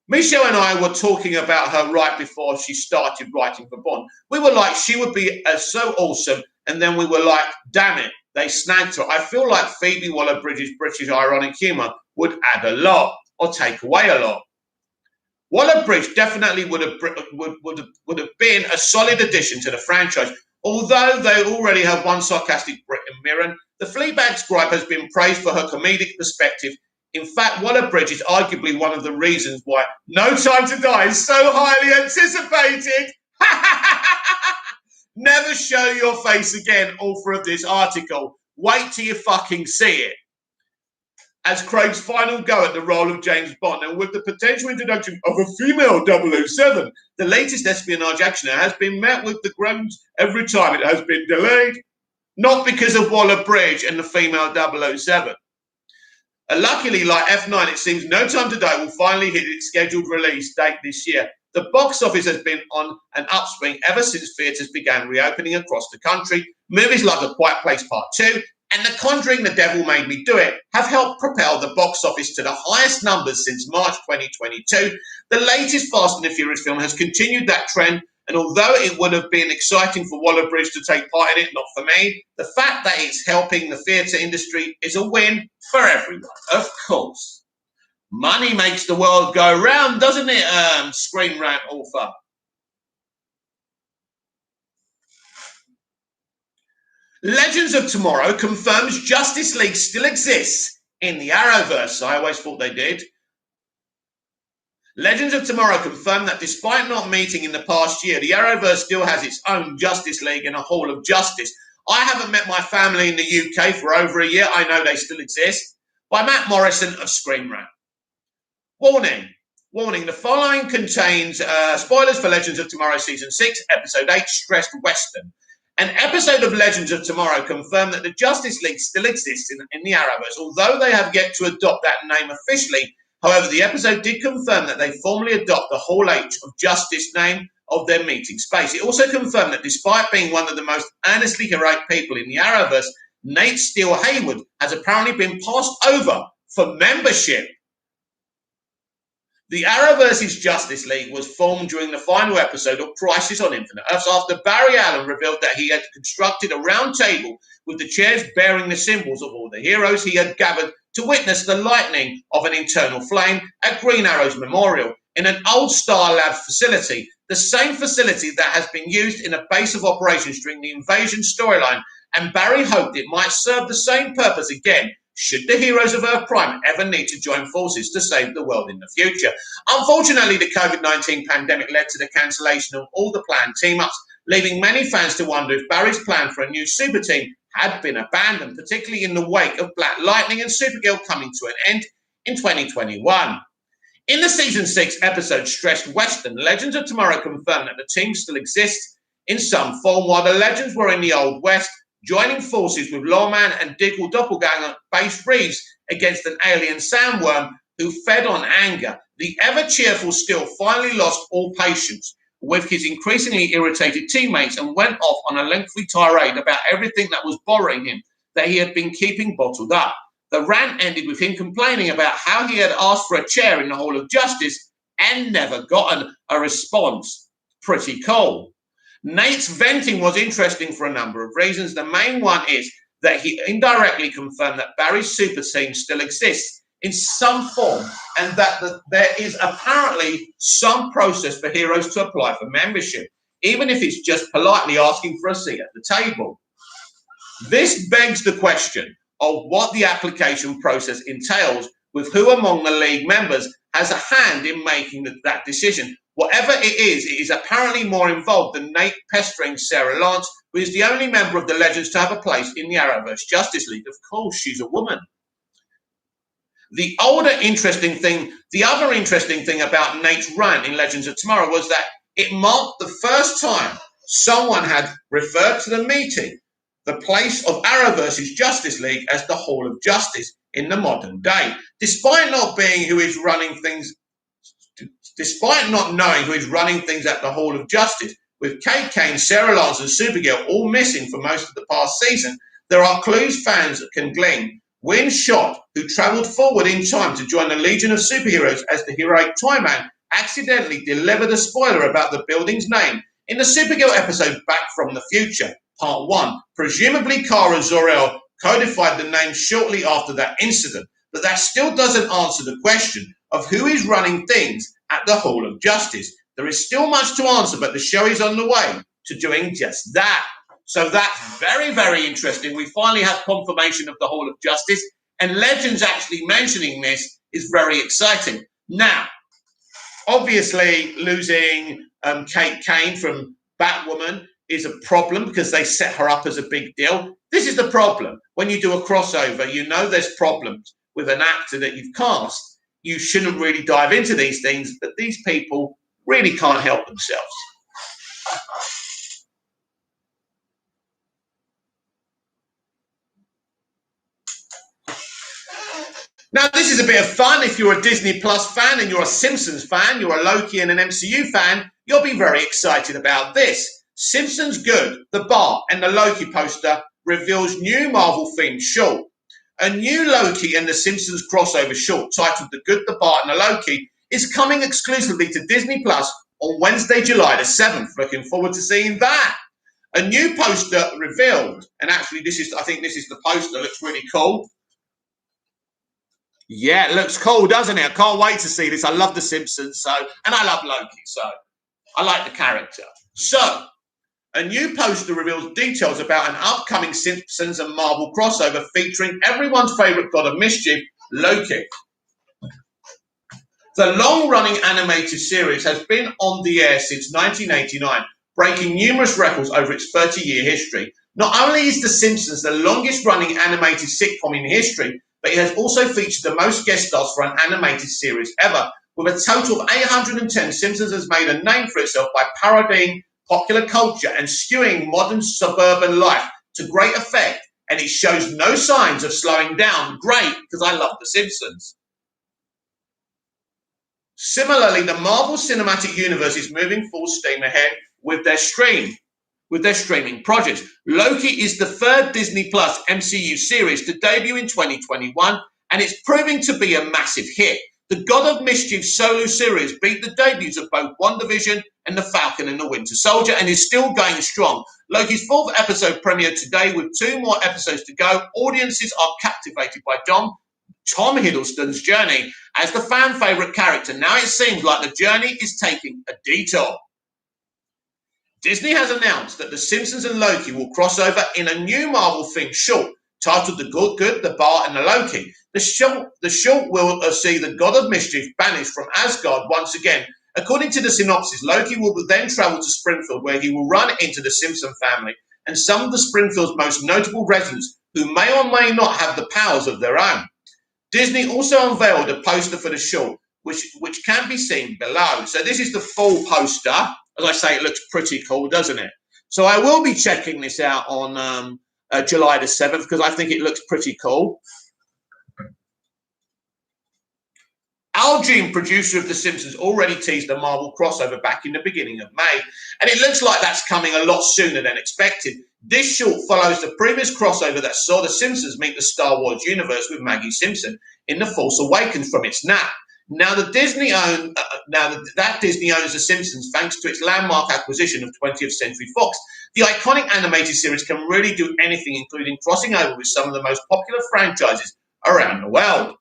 Michelle and I were talking about her right before she started writing for Bond. We were like, she would be so awesome, and then we were like, damn it, they snagged her. I feel like Phoebe Waller-Bridge's British ironic humour would add a lot or take away a lot. Waller-Bridge definitely would have been a solid addition to the franchise, although they already have one sarcastic Brit in Mirren. The Fleabag scribe has been praised for her comedic perspective. In fact, Waller-Bridge is arguably one of the reasons why No Time to Die is so highly anticipated. Never show your face again, author of this article. Wait till you fucking see it. As Craig's final go at the role of James Bond, and with the potential introduction of a female 007, the latest espionage action has been met with the groans every time it has been delayed. Not because of Waller-Bridge and the female 007. Luckily, like F9, it seems No Time to Die will finally hit its scheduled release date this year. The box office has been on an upswing ever since theatres began reopening across the country. Movies like A Quiet Place Part 2 and The Conjuring, The Devil Made Me Do It have helped propel the box office to the highest numbers since March 2022. The latest Fast and the Furious film has continued that trend, and although it would have been exciting for Waller-Bridge to take part in it, not for me, the fact that it's helping the theatre industry is a win for everyone, of course. Money makes the world go round, doesn't it, Screen Rant author? Legends of Tomorrow confirms Justice League still exists in the Arrowverse. I always thought they did. Legends of Tomorrow confirmed that despite not meeting in the past year, the Arrowverse still has its own Justice League and a Hall of Justice. I haven't met my family in the UK for over a year. I know they still exist. By Matt Morrison of Screen Rant. Warning, the following contains spoilers for Legends of Tomorrow Season 6, Episode 8, Stressed Western. An episode of Legends of Tomorrow confirmed that the Justice League still exists in the Arrowverse, although they have yet to adopt that name officially. However, the episode did confirm that they formally adopt the Hall H of Justice name of their meeting space. It also confirmed that despite being one of the most earnestly heroic people in the Arrowverse, Nate Steele Haywood has apparently been passed over for membership. The Arrowverse's Justice League was formed during the final episode of Crisis on Infinite Earths after Barry Allen revealed that he had constructed a round table with the chairs bearing the symbols of all the heroes he had gathered to witness the lighting of an internal flame at Green Arrow's memorial in an old Star Lab facility, the same facility that has been used in a base of operations during the Invasion storyline, and Barry hoped it might serve the same purpose again should the heroes of Earth Prime ever need to join forces to save the world in the future. Unfortunately, the COVID-19 pandemic led to the cancellation of all the planned team-ups, leaving many fans to wonder if Barry's plan for a new super team had been abandoned, particularly in the wake of Black Lightning and Supergirl coming to an end in 2021. In the Season 6 episode Stressed Western, Legends of Tomorrow confirmed that the team still exists in some form, while the Legends were in the Old West, joining forces with Lawman and Diggle doppelganger Base Reeves against an alien sandworm who fed on anger. The ever-cheerful Steele finally lost all patience with his increasingly irritated teammates and went off on a lengthy tirade about everything that was bothering him that he had been keeping bottled up. The rant ended with him complaining about how he had asked for a chair in the Hall of Justice and never gotten a response. Pretty cool. Nate's venting was interesting for a number of reasons. The main one is that he indirectly confirmed that Barry's super team still exists in some form and that there is apparently some process for heroes to apply for membership, even if it's just politely asking for a seat at the table. This begs the question of what the application process entails, with who among the league members has a hand in making that decision. Whatever it is apparently more involved than Nate pestering Sarah Lance, who is the only member of the Legends to have a place in the Arrowverse Justice League. Of course, she's a woman. The other interesting thing about Nate's run in Legends of Tomorrow was that it marked the first time someone had referred to the meeting, the place of Arrowverse's Justice League, as the Hall of Justice in the modern day. Despite not knowing who is running things at the Hall of Justice, with Kate Kane, Sarah Lance and Supergirl all missing for most of the past season, there are clues fans can glean. Win Schott, who travelled forward in time to join the Legion of Superheroes as the heroic Time Man, accidentally delivered a spoiler about the building's name in the Supergirl episode Back from the Future, Part 1. Presumably Kara Zor-El codified the name shortly after that incident, but that still doesn't answer the question of who is running things at the Hall of Justice. There is still much to answer, but the show is on the way to doing just that. So that's very, very interesting. We finally have confirmation of the Hall of Justice, and Legends actually mentioning this is very exciting. Now, obviously, losing Kate Kane from Batwoman is a problem because they set her up as a big deal. This is the problem. When you do a crossover, you know there's problems with an actor that you've cast. You shouldn't really dive into these things, but these people really can't help themselves. Now, this is a bit of fun. If you're a Disney Plus fan and you're a Simpsons fan, you're a Loki and an MCU fan, you'll be very excited about this. Simpsons Good, The Bar, and the Loki poster reveals new Marvel-themed short. A new Loki and the Simpsons crossover short titled The Good, The Bar, and the Loki is coming exclusively to Disney Plus on Wednesday, July the 7th. Looking forward to seeing that. A new poster revealed, and actually I think this is the poster, looks really cool. Yeah, it looks cool, doesn't it? I can't wait to see this. I love The Simpsons, and I love Loki, so I like the character. So, a new poster reveals details about an upcoming Simpsons and Marvel crossover featuring everyone's favourite god of mischief, Loki. The long-running animated series has been on the air since 1989, breaking numerous records over its 30-year history. Not only is The Simpsons the longest-running animated sitcom in history, but it has also featured the most guest stars for an animated series ever. With a total of 810, Simpsons has made a name for itself by parodying popular culture and skewing modern suburban life to great effect, and it shows no signs of slowing down. Great, because I love The Simpsons. Similarly, the Marvel Cinematic Universe is moving full steam ahead with their streaming projects. Loki is the third Disney Plus MCU series to debut in 2021, and it's proving to be a massive hit. The God of Mischief solo series beat the debuts of both WandaVision and The Falcon and the Winter Soldier and is still going strong. Loki's fourth episode premiered today with 2 more episodes to go. Audiences are captivated by Tom Hiddleston's journey as the fan favourite character. Now it seems like the journey is taking a detour. Disney has announced that The Simpsons and Loki will cross over in a new Marvel-themed short titled The Good, the Bart and the Loki. The short will see the God of Mischief banished from Asgard once again. According to the synopsis, Loki will then travel to Springfield, where he will run into the Simpson family and some of the Springfield's most notable residents who may or may not have the powers of their own. Disney also unveiled a poster for the short, which can be seen below. So this is the full poster. As I say, it looks pretty cool, doesn't it? So I will be checking this out on July the 7th because I think it looks pretty cool. Al Jean, producer of The Simpsons, already teased a Marvel crossover back in the beginning of May, and it looks like that's coming a lot sooner than expected. This short follows the previous crossover that saw The Simpsons meet the Star Wars universe with Maggie Simpson in The Force Awakens from its nap. Now that Disney owns The Simpsons thanks to its landmark acquisition of 20th Century Fox, the iconic animated series can really do anything, including crossing over with some of the most popular franchises around the world.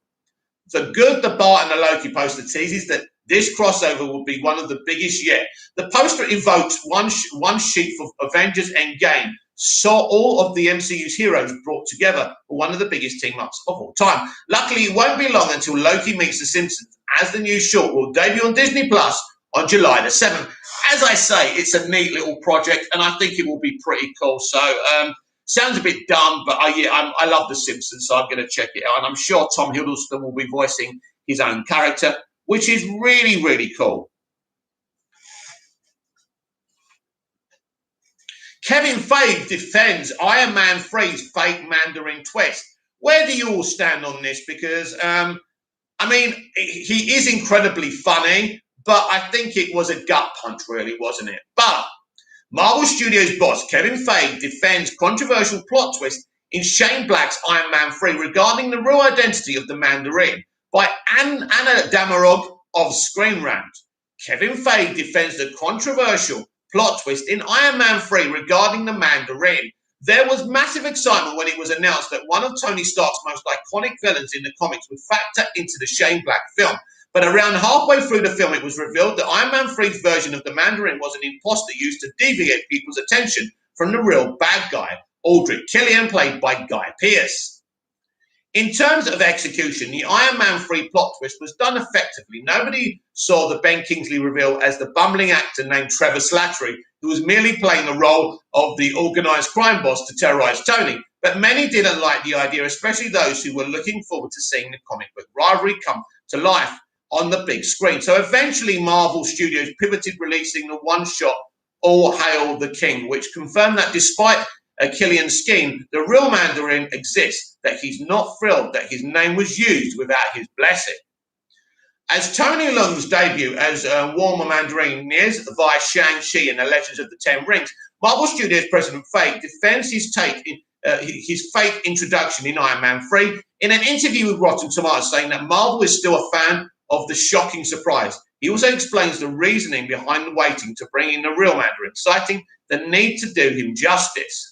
The Good, the Bart and the Loki poster teases that this crossover will be one of the biggest yet. The poster evokes one sheet of Avengers Endgame, saw all of the MCU's heroes brought together for one of the biggest team-ups of all time. Luckily, it won't be long until Loki meets The Simpsons, as the new short will debut on Disney Plus on July the 7th. As I say, it's a neat little project, and I think it will be pretty cool. So, sounds a bit dumb, but I love The Simpsons, so I'm going to check it out. And I'm sure Tom Hiddleston will be voicing his own character, which is really, really cool. Kevin Feige defends Iron Man 3's fake Mandarin twist. Where do you all stand on this? Because, he is incredibly funny, but I think it was a gut punch, really, wasn't it? But Marvel Studios boss Kevin Feige defends controversial plot twist in Shane Black's Iron Man 3 regarding the real identity of the Mandarin by Anna Damarog of Screen Rant. Kevin Feige defends the controversial plot twist in Iron Man 3 regarding the Mandarin. There was massive excitement when it was announced that one of Tony Stark's most iconic villains in the comics would factor into the Shane Black film. But around halfway through the film, it was revealed that Iron Man 3's version of the Mandarin was an imposter used to deviate people's attention from the real bad guy, Aldrich Killian, played by Guy Pearce. In terms of execution, the Iron Man 3 plot twist was done effectively. Nobody saw the Ben Kingsley reveal as the bumbling actor named Trevor Slattery, who was merely playing the role of the organised crime boss to terrorise Tony. But many didn't like the idea, especially those who were looking forward to seeing the comic book rivalry come to life on the big screen. So eventually Marvel Studios pivoted, releasing the one-shot All Hail the King, which confirmed that despite Killian's scheme, the real Mandarin exists, that he's not thrilled that his name was used without his blessing. As Tony Leung's debut as Warmer Mandarin nears via Shang-Chi and the Legends of the Ten Rings, Marvel Studios President Feige defends his fake introduction in Iron Man 3 in an interview with Rotten Tomatoes, saying that Marvel is still a fan of the shocking surprise. He also explains the reasoning behind the waiting to bring in the real Mandarin, citing the need to do him justice.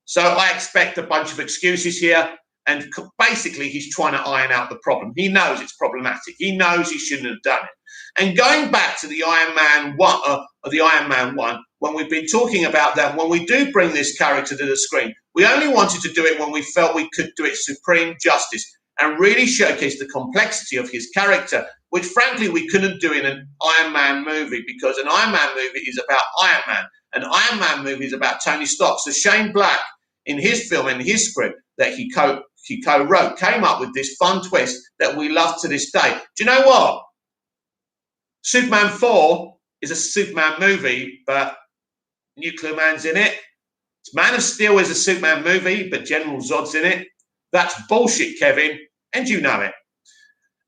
So I expect a bunch of excuses here, and basically he's trying to iron out the problem. He knows it's problematic. He knows he shouldn't have done it. And going back to the Iron Man 1, when we've been talking about that, when we do bring this character to the screen, we only wanted to do it when we felt we could do it supreme justice and really showcase the complexity of his character, which frankly we couldn't do in an Iron Man movie, because an Iron Man movie is about Iron Man. An Iron Man movie is about Tony Stark. So Shane Black, in his film and his script that he co-wrote, came up with this fun twist that we love to this day. Do you know what? Superman 4 is a Superman movie, but Nuclear Man's in it. Man of Steel is a Superman movie, but General Zod's in it. That's bullshit, Kevin, and you know it.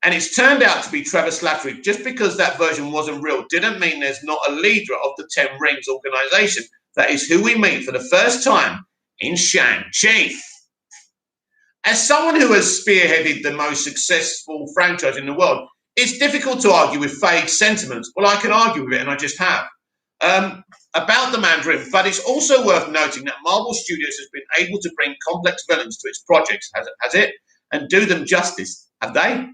And it's turned out to be Trevor Slattery. Just because that version wasn't real didn't mean there's not a leader of the Ten Rings organization. That is who we meet for the first time in Shang-Chi. As someone who has spearheaded the most successful franchise in the world, it's difficult to argue with Feige's sentiments. Well, I can argue with it, and I just have. About the Mandarin, but it's also worth noting that Marvel Studios has been able to bring complex villains to its projects, has it? And do them justice. Have they?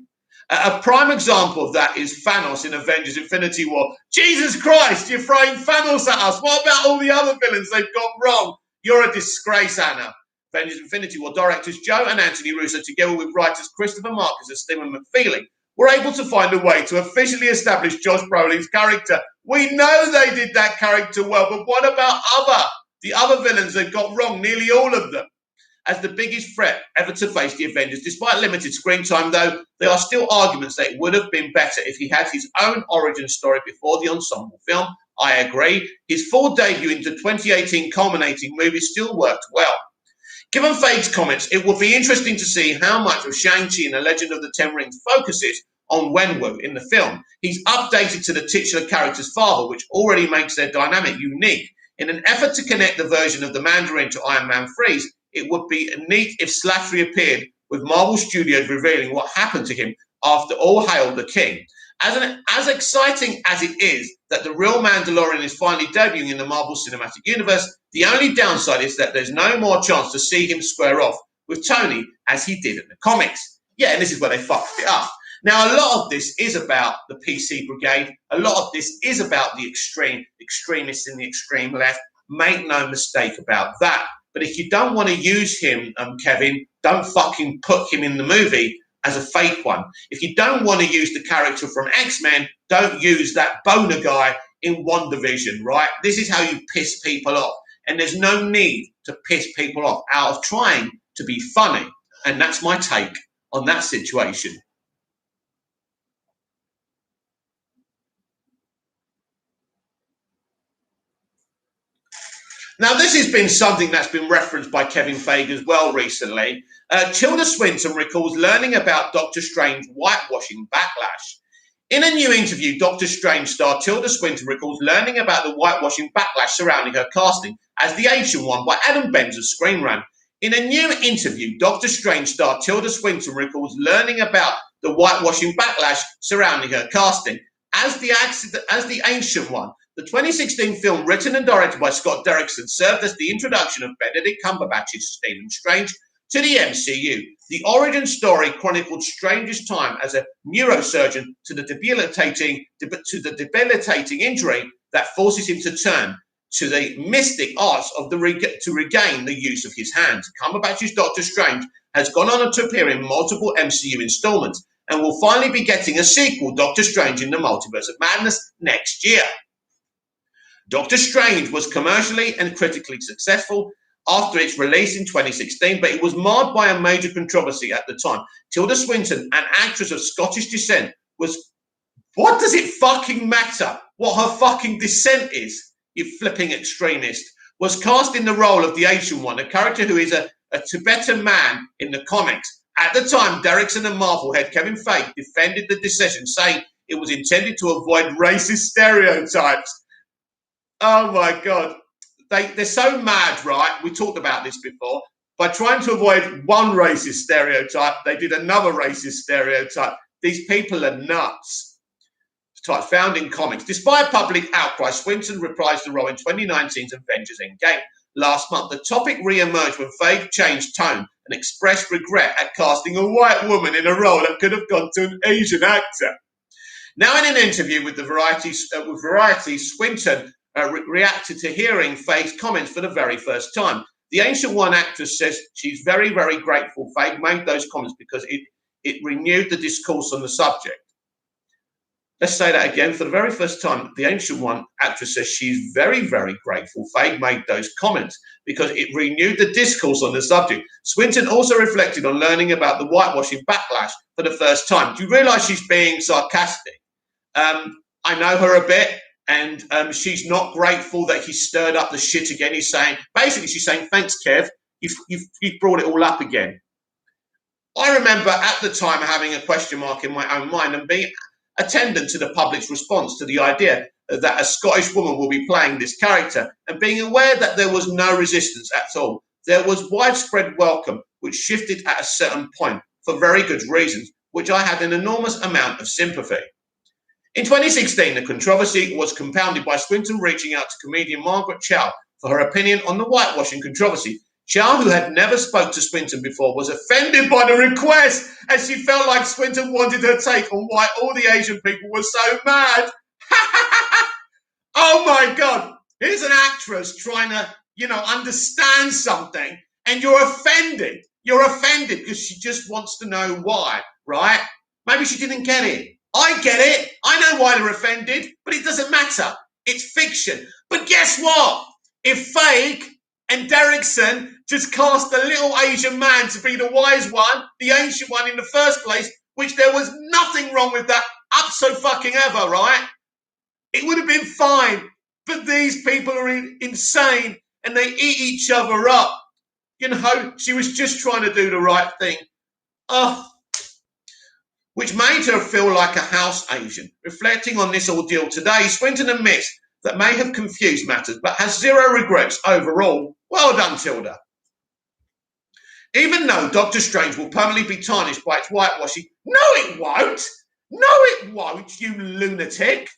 A prime example of that is Thanos in Avengers Infinity War. Jesus Christ, you're throwing Thanos at us. What about all the other villains they've got wrong? You're a disgrace, Anna. Avengers Infinity War directors Joe and Anthony Russo, together with writers Christopher Marcus and Stephen McFeely, were able to find a way to officially establish Josh Brolin's character. We know they did that character well, but what about the other villains they've got wrong, nearly all of them, as the biggest threat ever to face the Avengers? Despite limited screen time, though, there are still arguments that it would have been better if he had his own origin story before the ensemble film. I agree. His full debut into 2018 culminating movie still worked well. Given Feige's comments, it will be interesting to see how much of Shang-Chi and the Legend of the Ten Rings focuses on Wenwu in the film. He's updated to the titular character's father, which already makes their dynamic unique. In an effort to connect the version of the Mandarin to Iron Man 3's, it would be neat if Slattery appeared, with Marvel Studios revealing what happened to him after All Hail the King. As exciting as it is that the real Mandalorian is finally debuting in the Marvel Cinematic Universe, the only downside is that there's no more chance to see him square off with Tony as he did in the comics. Yeah, and this is where they fucked it up. Now, a lot of this is about the PC brigade. A lot of this is about the extremists in the extreme left. Make no mistake about that. But if you don't want to use him, Kevin, don't fucking put him in the movie as a fake one. If you don't want to use the character from X-Men, don't use that boner guy in WandaVision, right? This is how you piss people off. And there's no need to piss people off out of trying to be funny. And that's my take on that situation. Now, this has been something that's been referenced by Kevin Feige as well recently. Tilda Swinton recalls learning about Doctor Strange's whitewashing backlash. In a new interview, Doctor Strange star Tilda Swinton recalls learning about the whitewashing backlash surrounding her casting as the Ancient One by Adam Benzer's Screen Run. In a new interview, Doctor Strange star Tilda Swinton recalls learning about the whitewashing backlash surrounding her casting as the Ancient One. The 2016 film, written and directed by Scott Derrickson, served as the introduction of Benedict Cumberbatch's Stephen Strange to the MCU. The origin story chronicled Strange's time as a neurosurgeon to the debilitating injury that forces him to turn to the mystic arts of to regain the use of his hands. Cumberbatch's Doctor Strange has gone on to appear in multiple MCU installments and will finally be getting a sequel, Doctor Strange in the Multiverse of Madness, next year. Doctor Strange was commercially and critically successful after its release in 2016, but it was marred by a major controversy at the time. Tilda Swinton, an actress of Scottish descent, was... What does it fucking matter what her fucking descent is, you flipping extremist? Was cast in the role of the Ancient One, a character who is a Tibetan man in the comics. At the time, Derrickson and Marvel head Kevin Feige defended the decision, saying it was intended to avoid racist stereotypes. Oh my God. They're so mad, right? We talked about this before. By trying to avoid one racist stereotype, they did another racist stereotype. These people are nuts. Found in comics. Despite public outcry, Swinton reprised the role in 2019's Avengers Endgame. Last month, the topic re-emerged when Feige changed tone and expressed regret at casting a white woman in a role that could have gone to an Asian actor. Now, in an interview with Variety, Swinton reacted to hearing Feige's comments for the very first time. The Ancient One actress says she's very, very grateful Feige made those comments because it renewed the discourse on the subject. Let's say that again. For the very first time, the Ancient One actress says she's very, very grateful Feige made those comments because it renewed the discourse on the subject. Swinton also reflected on learning about the whitewashing backlash for the first time. Do you realise she's being sarcastic? I know her a bit. and she's not grateful that he stirred up the shit again. He's saying, basically, she's saying, thanks, Kev, you've brought it all up again. I remember at the time having a question mark in my own mind and being attendant to the public's response to the idea that a Scottish woman will be playing this character, and being aware that there was no resistance at all. There was widespread welcome, which shifted at a certain point for very good reasons, which I had an enormous amount of sympathy. In 2016, the controversy was compounded by Swinton reaching out to comedian Margaret Chow for her opinion on the whitewashing controversy. Chow, who had never spoke to Swinton before, was offended by the request, as she felt like Swinton wanted her take on why all the Asian people were so mad. Oh my God, here's an actress trying to, understand something, and you're offended. You're offended because she just wants to know why, right? Maybe she didn't get it. I get it. I know why they're offended, but it doesn't matter. It's fiction. But guess what? If Fake and Derrickson just cast the little Asian man to be the wise one, the ancient one in the first place, which there was nothing wrong with that up so fucking ever, right? It would have been fine. But these people are insane and they eat each other up. She was just trying to do the right thing. Which made her feel like a house Asian. Reflecting on this ordeal today, Swinton admits that may have confused matters, but has zero regrets overall. Well done, Tilda. Even though Doctor Strange will permanently be tarnished by its whitewashing, no it won't! No it won't, you lunatic!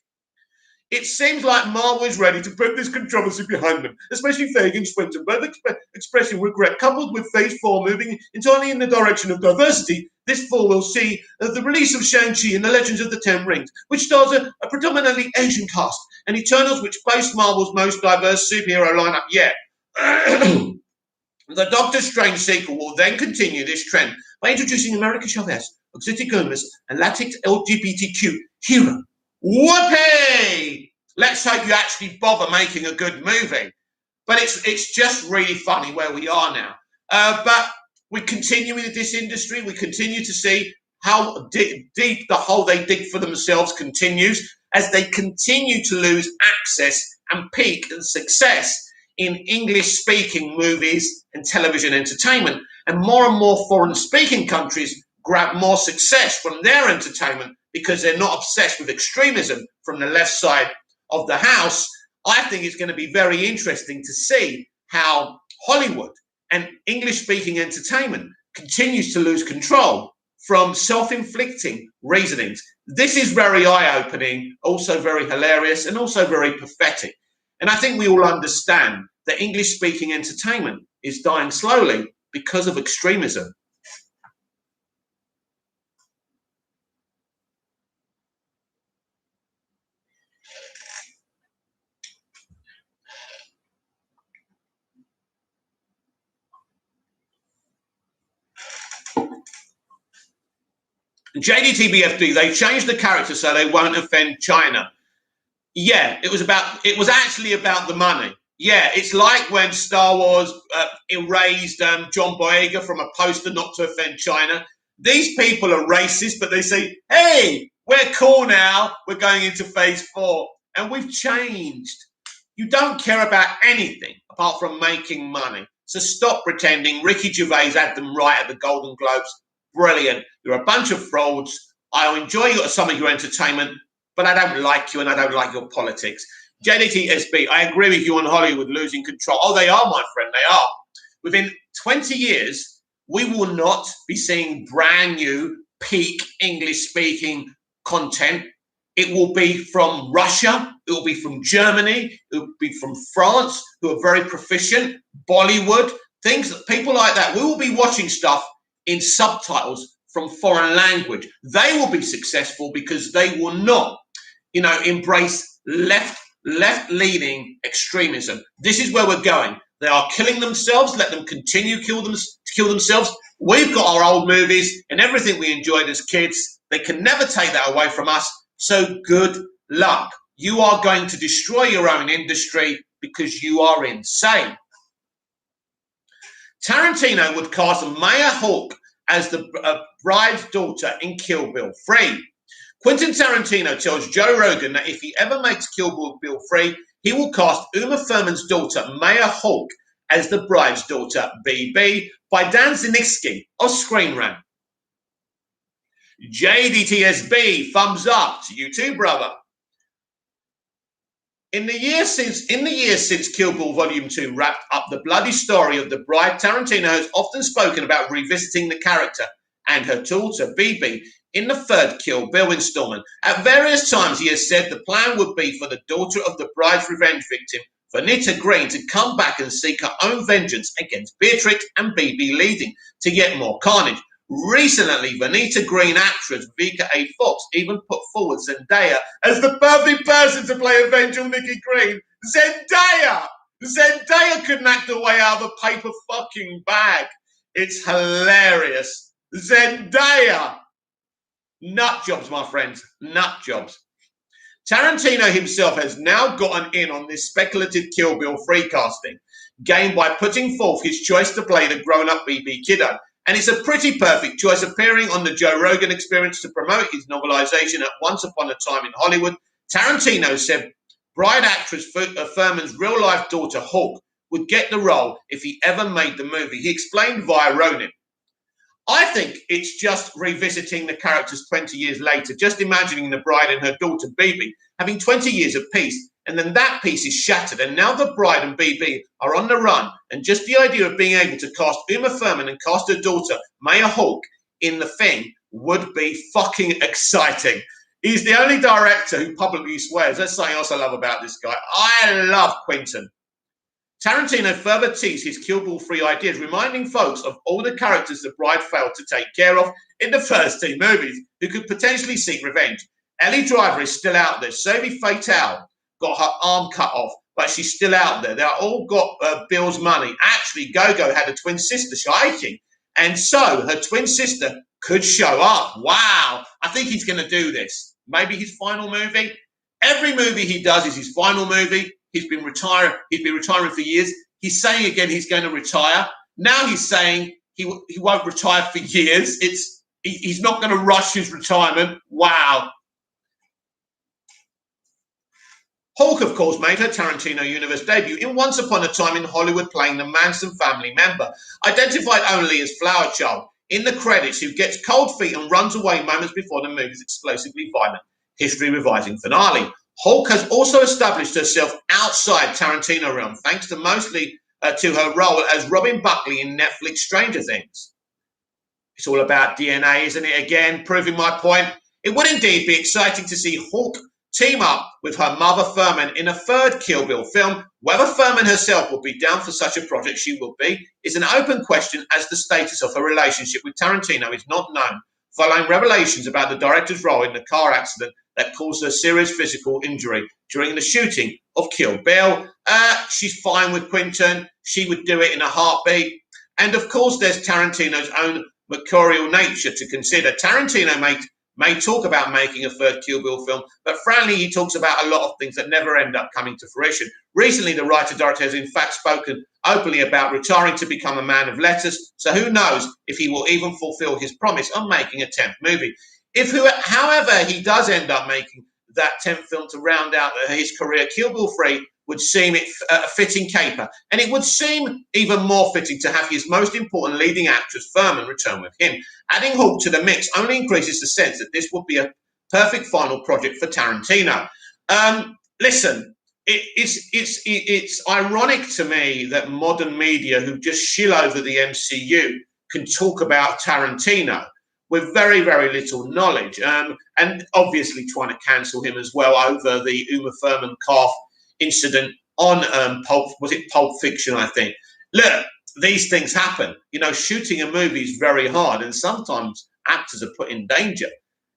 It seems like Marvel is ready to put this controversy behind them, especially Feige and Swinton, both expressing regret, coupled with Phase 4 moving entirely in the direction of diversity. This fall will see the release of Shang-Chi and the Legends of the Ten Rings, which stars a predominantly Asian cast, and Eternals, which boasts Marvel's most diverse superhero lineup yet. The Doctor Strange sequel will then continue this trend by introducing America Chavez, Oxity Gomez, and Latinx LGBTQ hero. Whoopee! Let's hope you actually bother making a good movie. But it's just really funny where we are now. But we continue in this industry. We continue to see how deep the hole they dig for themselves continues as they continue to lose access and peak and success in English-speaking movies and television entertainment. And more foreign-speaking countries grab more success from their entertainment because they're not obsessed with extremism from the left side of the house. I think it's going to be very interesting to see how Hollywood and English-speaking entertainment continues to lose control from self-inflicting reasonings. This is very eye-opening, also very hilarious, and also very pathetic. And I think we all understand that English-speaking entertainment is dying slowly because of extremism. JDTBFD, they changed the character so they won't offend China. Yeah, it was actually about the money. Yeah, it's like when Star Wars erased John Boyega from a poster not to offend China. These people are racist, but they say, hey, we're cool now. We're going into Phase 4. And we've changed. You don't care about anything apart from making money. So stop pretending. Ricky Gervais had them right at the Golden Globes. Brilliant. You're a bunch of frauds. I enjoy some of your entertainment, but I don't like you and I don't like your politics. JDTSB, I agree with you on Hollywood losing control. Oh, they are, my friend, they are. Within 20 years, we will not be seeing brand new peak English-speaking content. It will be from Russia. It will be from Germany. It will be from France, who are very proficient. Bollywood, things, people like that. We will be watching stuff in subtitles from foreign language. They will be successful because they will not, embrace left-leaning extremism. This is where we're going. They are killing themselves. Let them continue to kill themselves. We've got our old movies and everything we enjoyed as kids. They can never take that away from us. So good luck. You are going to destroy your own industry because you are insane. Tarantino would cast Maya Hawke as the bride's daughter in Kill Bill 3. Quentin Tarantino tells Joe Rogan that if he ever makes Kill Bill 3, he will cast Uma Thurman's daughter, Maya Hawke, as the bride's daughter, BB, by Dan Ziniski of Screen Rant. JDTSB, thumbs up to you too, brother. In the years since Kill Bill Volume 2 wrapped up the bloody story of the bride, Tarantino has often spoken about revisiting the character and her daughter, BB, in the third Kill Bill installment. At various times, he has said the plan would be for the daughter of the bride's revenge victim, Vernita Green, to come back and seek her own vengeance against Beatrix and BB, leading to yet more carnage. Recently, Vernita Green actress Vivica A. Fox even put forward Zendaya as the perfect person to play a vengeful Nikki Green. Zendaya! Zendaya couldn't act her way out of a paper fucking bag. It's hilarious. Zendaya! Nut jobs, my friends. Nut jobs. Tarantino himself has now gotten in on this speculative Kill Bill 3 casting game by putting forth his choice to play the grown-up BB kiddo. And it's a pretty perfect choice, appearing on the Joe Rogan Experience to promote his novelization at Once Upon a Time in Hollywood. Tarantino said bride actress Thurman's real-life daughter, Hawke, would get the role if he ever made the movie. He explained via Ronin, I think it's just revisiting the characters 20 years later, just imagining the bride and her daughter, BB, having 20 years of peace, and then that peace is shattered, and now the bride and BB are on the run, and just the idea of being able to cast Uma Thurman and cast her daughter, Maya Hawke, in the thing would be fucking exciting. He's the only director who publicly swears. That's something else I love about this guy. I love Quentin. Tarantino further teased his Kill Bill 3 ideas, reminding folks of all the characters the bride failed to take care of in the first two movies, who could potentially seek revenge. Ellie Driver is still out there. Sophie Fatale got her arm cut off, but she's still out there. They all got Bill's money. Actually, Go-Go had a twin sister, Shaiki, and so her twin sister could show up. Wow, I think he's going to do this. Maybe his final movie. Every movie he does is his final movie. He's been retiring for years. He's saying again he's going to retire. Now he's saying he won't retire for years. He's not going to rush his retirement. Wow. Hawke, of course, made her Tarantino Universe debut in Once Upon a Time in Hollywood, playing the Manson family member, identified only as Flower Child in the credits, who gets cold feet and runs away moments before the movie's explosively violent history-revising finale. Hawke has also established herself outside Tarantino realm, thanks to mostly to her role as Robin Buckley in Netflix Stranger Things. It's all about DNA, isn't it? Again, proving my point. It would indeed be exciting to see Hawke team up with her mother Thurman in a third Kill Bill film. Whether Thurman herself will be down for such a project, she will be, is an open question, as the status of her relationship with Tarantino is not known, following revelations about the director's role in the car accident that caused her serious physical injury during the shooting of Kill Bill. She's fine with Quentin. She would do it in a heartbeat. And of course, there's Tarantino's own mercurial nature to consider. Tarantino may talk about making a third Kill Bill film, but frankly, he talks about a lot of things that never end up coming to fruition. Recently, the writer-director has in fact spoken openly about retiring to become a man of letters, so who knows if he will even fulfill his promise on making a 10th movie. However, he does end up making that 10th film to round out his career, Kill Bill 3 would seem a fitting caper, and it would seem even more fitting to have his most important leading actress, Thurman, return with him. Adding Hawke to the mix only increases the sense that this would be a perfect final project for Tarantino. Listen, it's ironic to me that modern media, who just shill over the MCU, can talk about Tarantino with very, very little knowledge, and obviously trying to cancel him as well over the Uma Thurman calf incident on Pulp Fiction, I think. Look, these things happen. You know, shooting a movie is very hard, and sometimes actors are put in danger.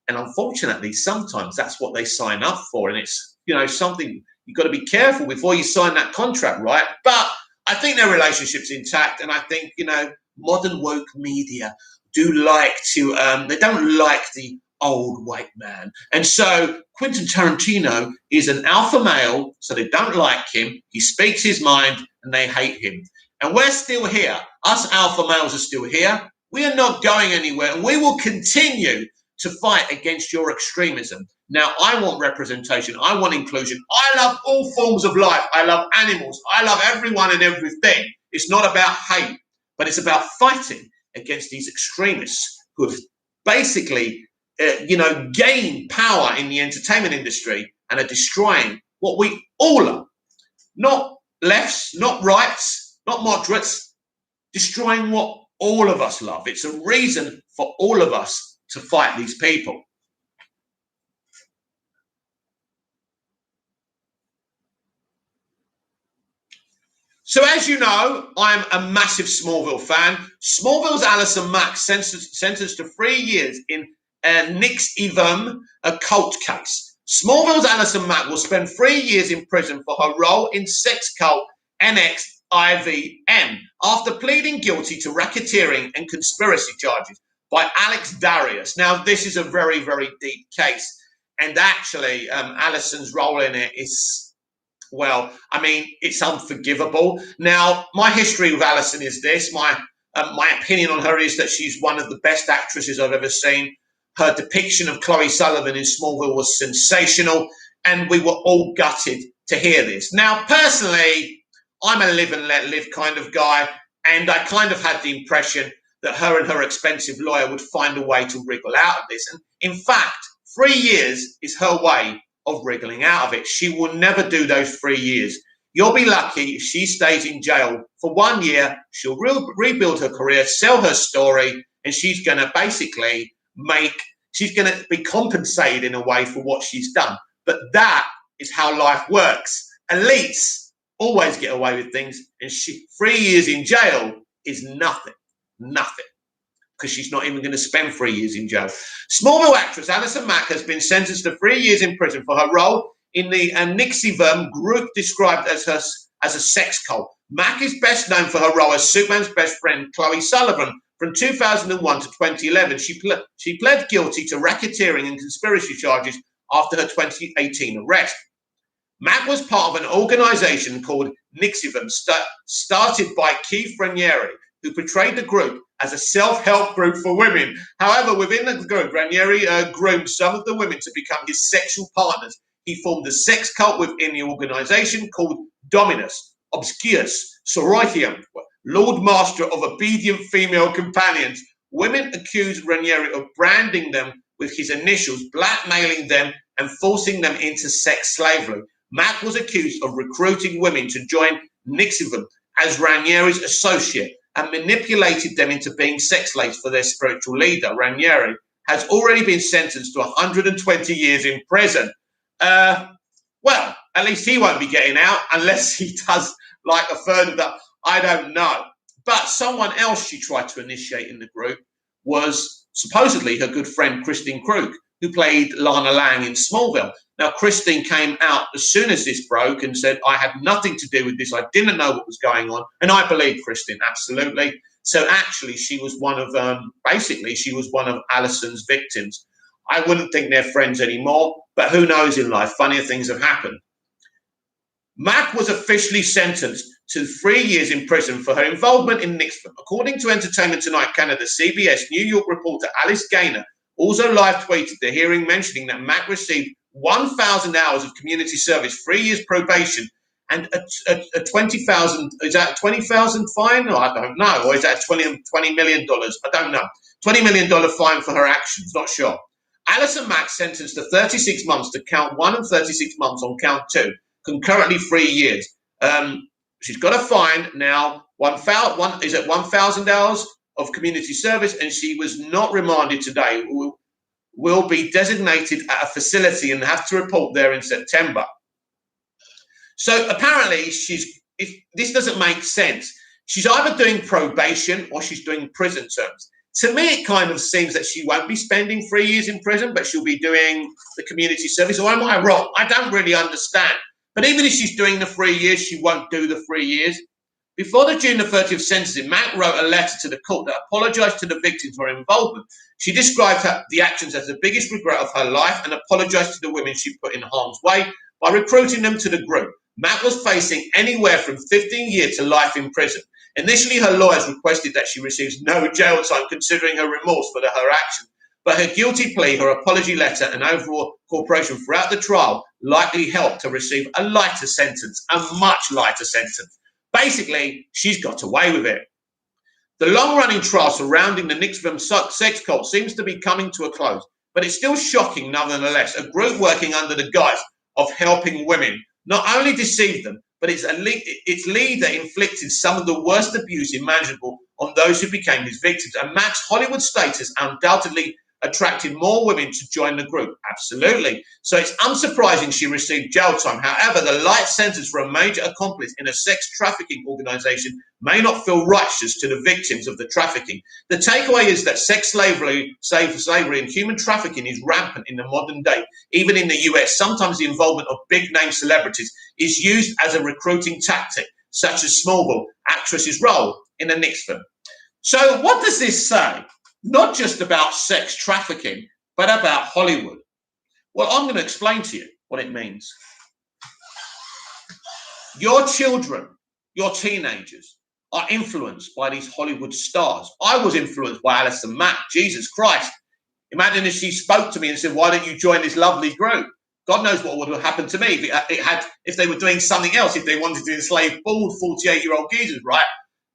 And unfortunately, sometimes that's what they sign up for. And it's, you know, something you've got to be careful before you sign that contract, right? But I think their relationship's intact. And I think, you know, modern woke media do like to, they don't like the old white man. And so Quentin Tarantino is an alpha male, so they don't like him. He speaks his mind and they hate him. And we're still here. Us alpha males are still here. We are not going anywhere, and we will continue to fight against your extremism. Now, I want representation. I want inclusion. I love all forms of life. I love animals. I love everyone and everything. It's not about hate, but it's about fighting against these extremists who have basically, gained power in the entertainment industry and are destroying what we all love. Not lefts, not rights, not moderates, destroying what all of us love. It's a reason for all of us to fight these people. So as you know, I'm a massive Smallville fan. Smallville's Alison Mack sentenced to 3 years in Nix Evum, a cult case. Smallville's Alison Mack will spend 3 years in prison for her role in sex cult NXIVM after pleading guilty to racketeering and conspiracy charges by Alex Darius. Now, this is a very, very deep case. And actually, Alison's role in it is, well, I mean, it's unforgivable. Now, my history with Alison is this. My opinion on her is that she's one of the best actresses I've ever seen. Her depiction of Chloe Sullivan in Smallville was sensational, and we were all gutted to hear this. Now, personally, I'm a live and let live kind of guy, and I kind of had the impression that her and her expensive lawyer would find a way to wriggle out of this. And in fact, 3 years is her way of wriggling out of it. She will never do those 3 years. You'll be lucky if she stays in jail for 1 year. She'll rebuild her career, sell her story, and she's going to basically she's going to be compensated in a way for what she's done. But that is how life works. Elites always get away with things, and 3 years in jail is nothing, because she's not even going to spend 3 years in jail. Smallville actress Alison Mack has been sentenced to 3 years in prison for her role in the Nixivum group described as a sex cult. Mack is best known for her role as Superman's best friend, Chloe Sullivan, from 2001 to 2011. She pled guilty to racketeering and conspiracy charges after her 2018 arrest. Mack was part of an organization called Nixivum, started by Keith Raniere, who portrayed the group as a self-help group for women. However, within the group, Raniere groomed some of the women to become his sexual partners. He formed a sex cult within the organization called Dominus Obscurus Sororitium, Lord Master of Obedient Female Companions. Women accused Raniere of branding them with his initials, blackmailing them and forcing them into sex slavery. Mack was accused of recruiting women to join Nixivum as Raniere's associate and manipulated them into being sex slaves for their spiritual leader. Raniere has already been sentenced to 120 years in prison. Well, at least he won't be getting out unless he does like a third of that. I don't know. But someone else she tried to initiate in the group was supposedly her good friend Christine Krug, who played Lana Lang in Smallville. Now, Christine came out as soon as this broke and said, I had nothing to do with this. I didn't know what was going on. And I believe Christine, absolutely. So actually, she was one of Alison's victims. I wouldn't think they're friends anymore, but who knows in life? Funnier things have happened. Mack was officially sentenced to 3 years in prison for her involvement in Nixivum. According to Entertainment Tonight Canada, CBS New York reporter Alice Gaynor also live tweeted the hearing, mentioning that Mack received 1,000 hours of community service, 3 years probation, and a 20,000, is that a 20,000 fine? No, I don't know. Or is that $20 million? I don't know. $20 million fine for her actions, not sure. Alison Mack sentenced to 36 months to count one and 36 months on count two, concurrently 3 years. She's got a fine now, 1,000 hours of community service, and she was not remanded today. Will be designated at a facility and have to report there in September. So apparently this doesn't make sense. She's either doing probation or she's doing prison terms. To me, it kind of seems that she won't be spending 3 years in prison, but she'll be doing the community service. Or am I wrong? I don't really understand. But even if she's doing the 3 years, she won't do the 3 years. Before the June the 30th sentencing, Mack wrote a letter to the court that apologised to the victims for her involvement. She described the actions as the biggest regret of her life and apologised to the women she put in harm's way by recruiting them to the group. Mack was facing anywhere from 15 years to life in prison. Initially, her lawyers requested that she receives no jail time, considering her remorse for her actions. But her guilty plea, her apology letter, and overall cooperation throughout the trial likely helped her receive a lighter sentence, a much lighter sentence. Basically, she's got away with it. The long-running trial surrounding the Nixon sex cult seems to be coming to a close, but it's still shocking nonetheless. A group working under the guise of helping women not only deceived them, but its leader inflicted some of the worst abuse imaginable on those who became his victims. And Mac's Hollywood status undoubtedly attracted more women to join the group. Absolutely. So it's unsurprising she received jail time. However, the light sentence for a major accomplice in a sex trafficking organization may not feel righteous to the victims of the trafficking. The takeaway is that sex slavery and human trafficking is rampant in the modern day. Even in the US, sometimes the involvement of big-name celebrities is used as a recruiting tactic, such as Smallville actress's role in the Knicks film. So what does this say? Not just about sex trafficking, but about Hollywood. Well, I'm going to explain to you what it means. Your children, your teenagers, are influenced by these Hollywood stars. I was influenced by Alison Mack. Jesus Christ. Imagine if she spoke to me and said, why don't you join this lovely group? God knows what would have happened to me if they were doing something else, if they wanted to enslave bald 48-year-old geezers, right?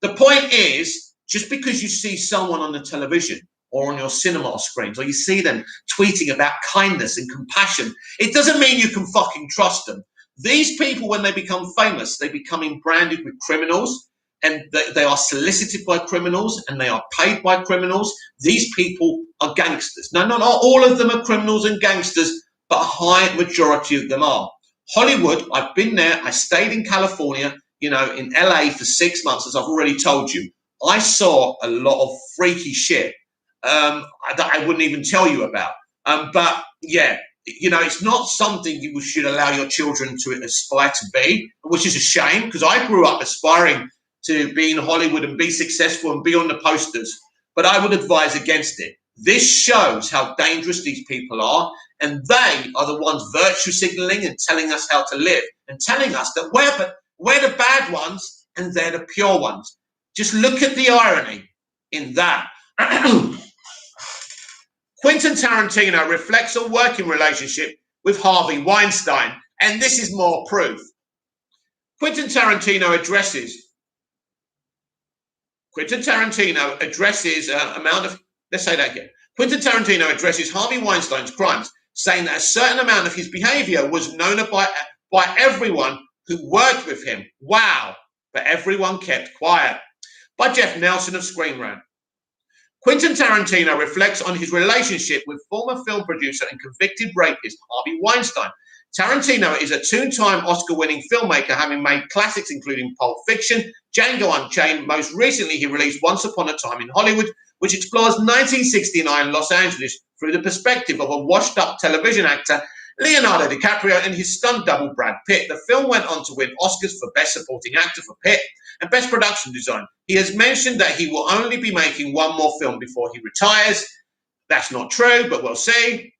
The point is, just because you see someone on the television or on your cinema screens, or you see them tweeting about kindness and compassion, it doesn't mean you can fucking trust them. These people, when they become famous, they become branded with criminals, and they are solicited by criminals, and they are paid by criminals. These people are gangsters. Now, not all of them are criminals and gangsters, but a high majority of them are. Hollywood, I've been there. I stayed in California, in LA for 6 months, as I've already told you. I saw a lot of freaky shit that I wouldn't even tell you about. But yeah, it's not something you should allow your children to aspire to be, which is a shame, because I grew up aspiring to be in Hollywood and be successful and be on the posters. But I would advise against it. This shows how dangerous these people are, and they are the ones virtue signaling and telling us how to live, and telling us that we're the bad ones and they're the pure ones. Just look at the irony in that. Quentin Tarantino reflects a working relationship with Harvey Weinstein, and this is more proof. Quentin Tarantino addresses Quentin Tarantino addresses Harvey Weinstein's crimes, saying that a certain amount of his behavior was known by everyone who worked with him. Wow, but everyone kept quiet. By Jeff Nelson of Screen Rant. Quentin Tarantino reflects on his relationship with former film producer and convicted rapist Harvey Weinstein. Tarantino is a two-time Oscar-winning filmmaker, having made classics including Pulp Fiction, Django Unchained. Most recently, he released Once Upon a Time in Hollywood, which explores 1969 Los Angeles through the perspective of a washed-up television actor, Leonardo DiCaprio, and his stunt double, Brad Pitt. The film went on to win Oscars for Best Supporting Actor for Pitt and Best Production Design. He has mentioned that he will only be making one more film before he retires. That's not true, but we'll see.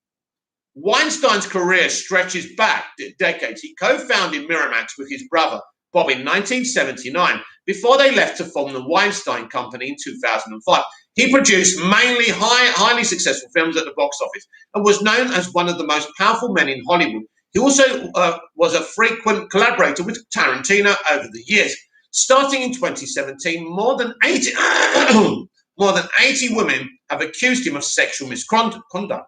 Weinstein's career stretches back decades. He co-founded Miramax with his brother, Bob, in 1979, before they left to form the Weinstein Company in 2005. He produced mainly highly successful films at the box office and was known as one of the most powerful men in Hollywood. He also was a frequent collaborator with Tarantino over the years. Starting in 2017, more than 80 women have accused him of sexual misconduct,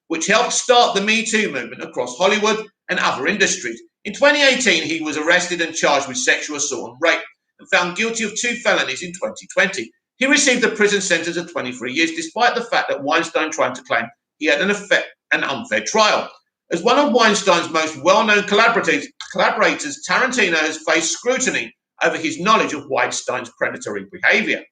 which helped start the Me Too movement across Hollywood and other industries. In 2018, he was arrested and charged with sexual assault and rape and found guilty of 2 felonies in 2020. He received a prison sentence of 23 years, despite the fact that Weinstein tried to claim he had an unfair trial. As one of Weinstein's most well-known collaborators, Tarantino has faced scrutiny over his knowledge of Weinstein's predatory behavior.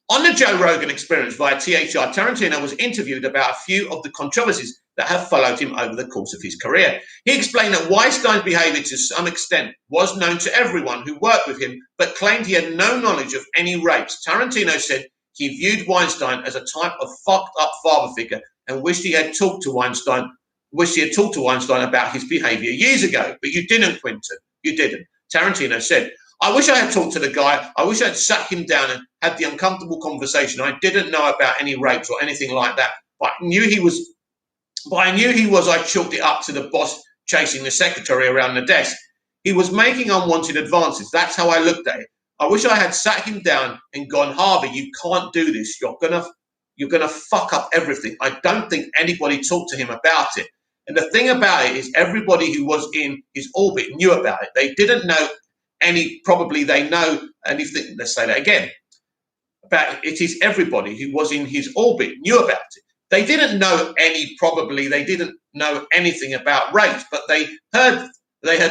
On the Joe Rogan Experience via THR, Tarantino was interviewed about a few of the controversies that have followed him over the course of his career. He explained that Weinstein's behavior to some extent was known to everyone who worked with him, but claimed he had no knowledge of any rapes. Tarantino said he viewed Weinstein as a type of fucked up father figure and wished he had talked to Weinstein about his behavior years ago. But you didn't, Quentin. You didn't. Tarantino said, I wish I had talked to the guy. I wish I'd sat him down and had the uncomfortable conversation. I didn't know about any rapes or anything like that, but I knew he was. I chalked it up to the boss chasing the secretary around the desk. He was making unwanted advances. That's how I looked at it. I wish I had sat him down and gone, Harvey, you can't do this. You're gonna fuck up everything. I don't think anybody talked to him about it. And the thing about it is everybody who was in his orbit knew about it. They didn't know probably they know anything. Let's say that again. About it is everybody who was in his orbit knew about it. They didn't know they didn't know anything about race, but they had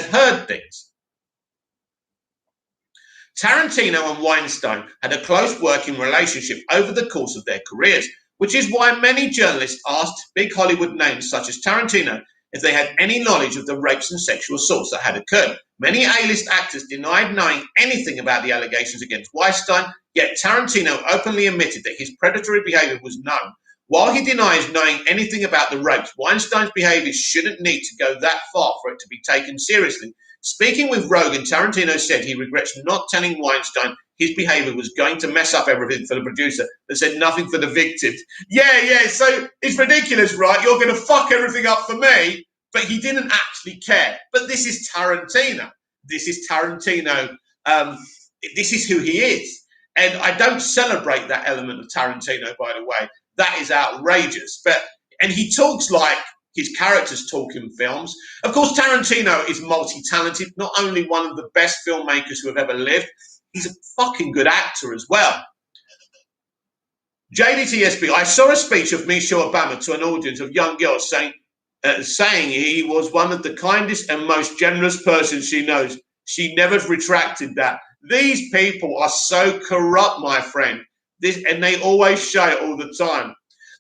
heard things. Tarantino and Weinstein had a close working relationship over the course of their careers, which is why many journalists asked big Hollywood names such as Tarantino if they had any knowledge of the rapes and sexual assaults that had occurred. Many A-list actors denied knowing anything about the allegations against Weinstein, yet Tarantino openly admitted that his predatory behavior was known. While he denies knowing anything about the rapes, Weinstein's behavior shouldn't need to go that far for it to be taken seriously. Speaking with Rogan, Tarantino said he regrets not telling Weinstein his behavior was going to mess up everything for the producer, but said nothing for the victims. Yeah, so it's ridiculous, right? You're going to fuck everything up for me, but he didn't actually care. But this is Tarantino. This is Tarantino. This is who he is. And I don't celebrate that element of Tarantino, by the way. That is outrageous. And he talks like his characters talk in films. Of course, Tarantino is multi-talented, not only one of the best filmmakers who have ever lived, he's a fucking good actor as well. JDTSB, I saw a speech of Michelle Obama to an audience of young girls saying he was one of the kindest and most generous persons she knows. She never retracted that. These people are so corrupt, my friend, and they always show it all the time.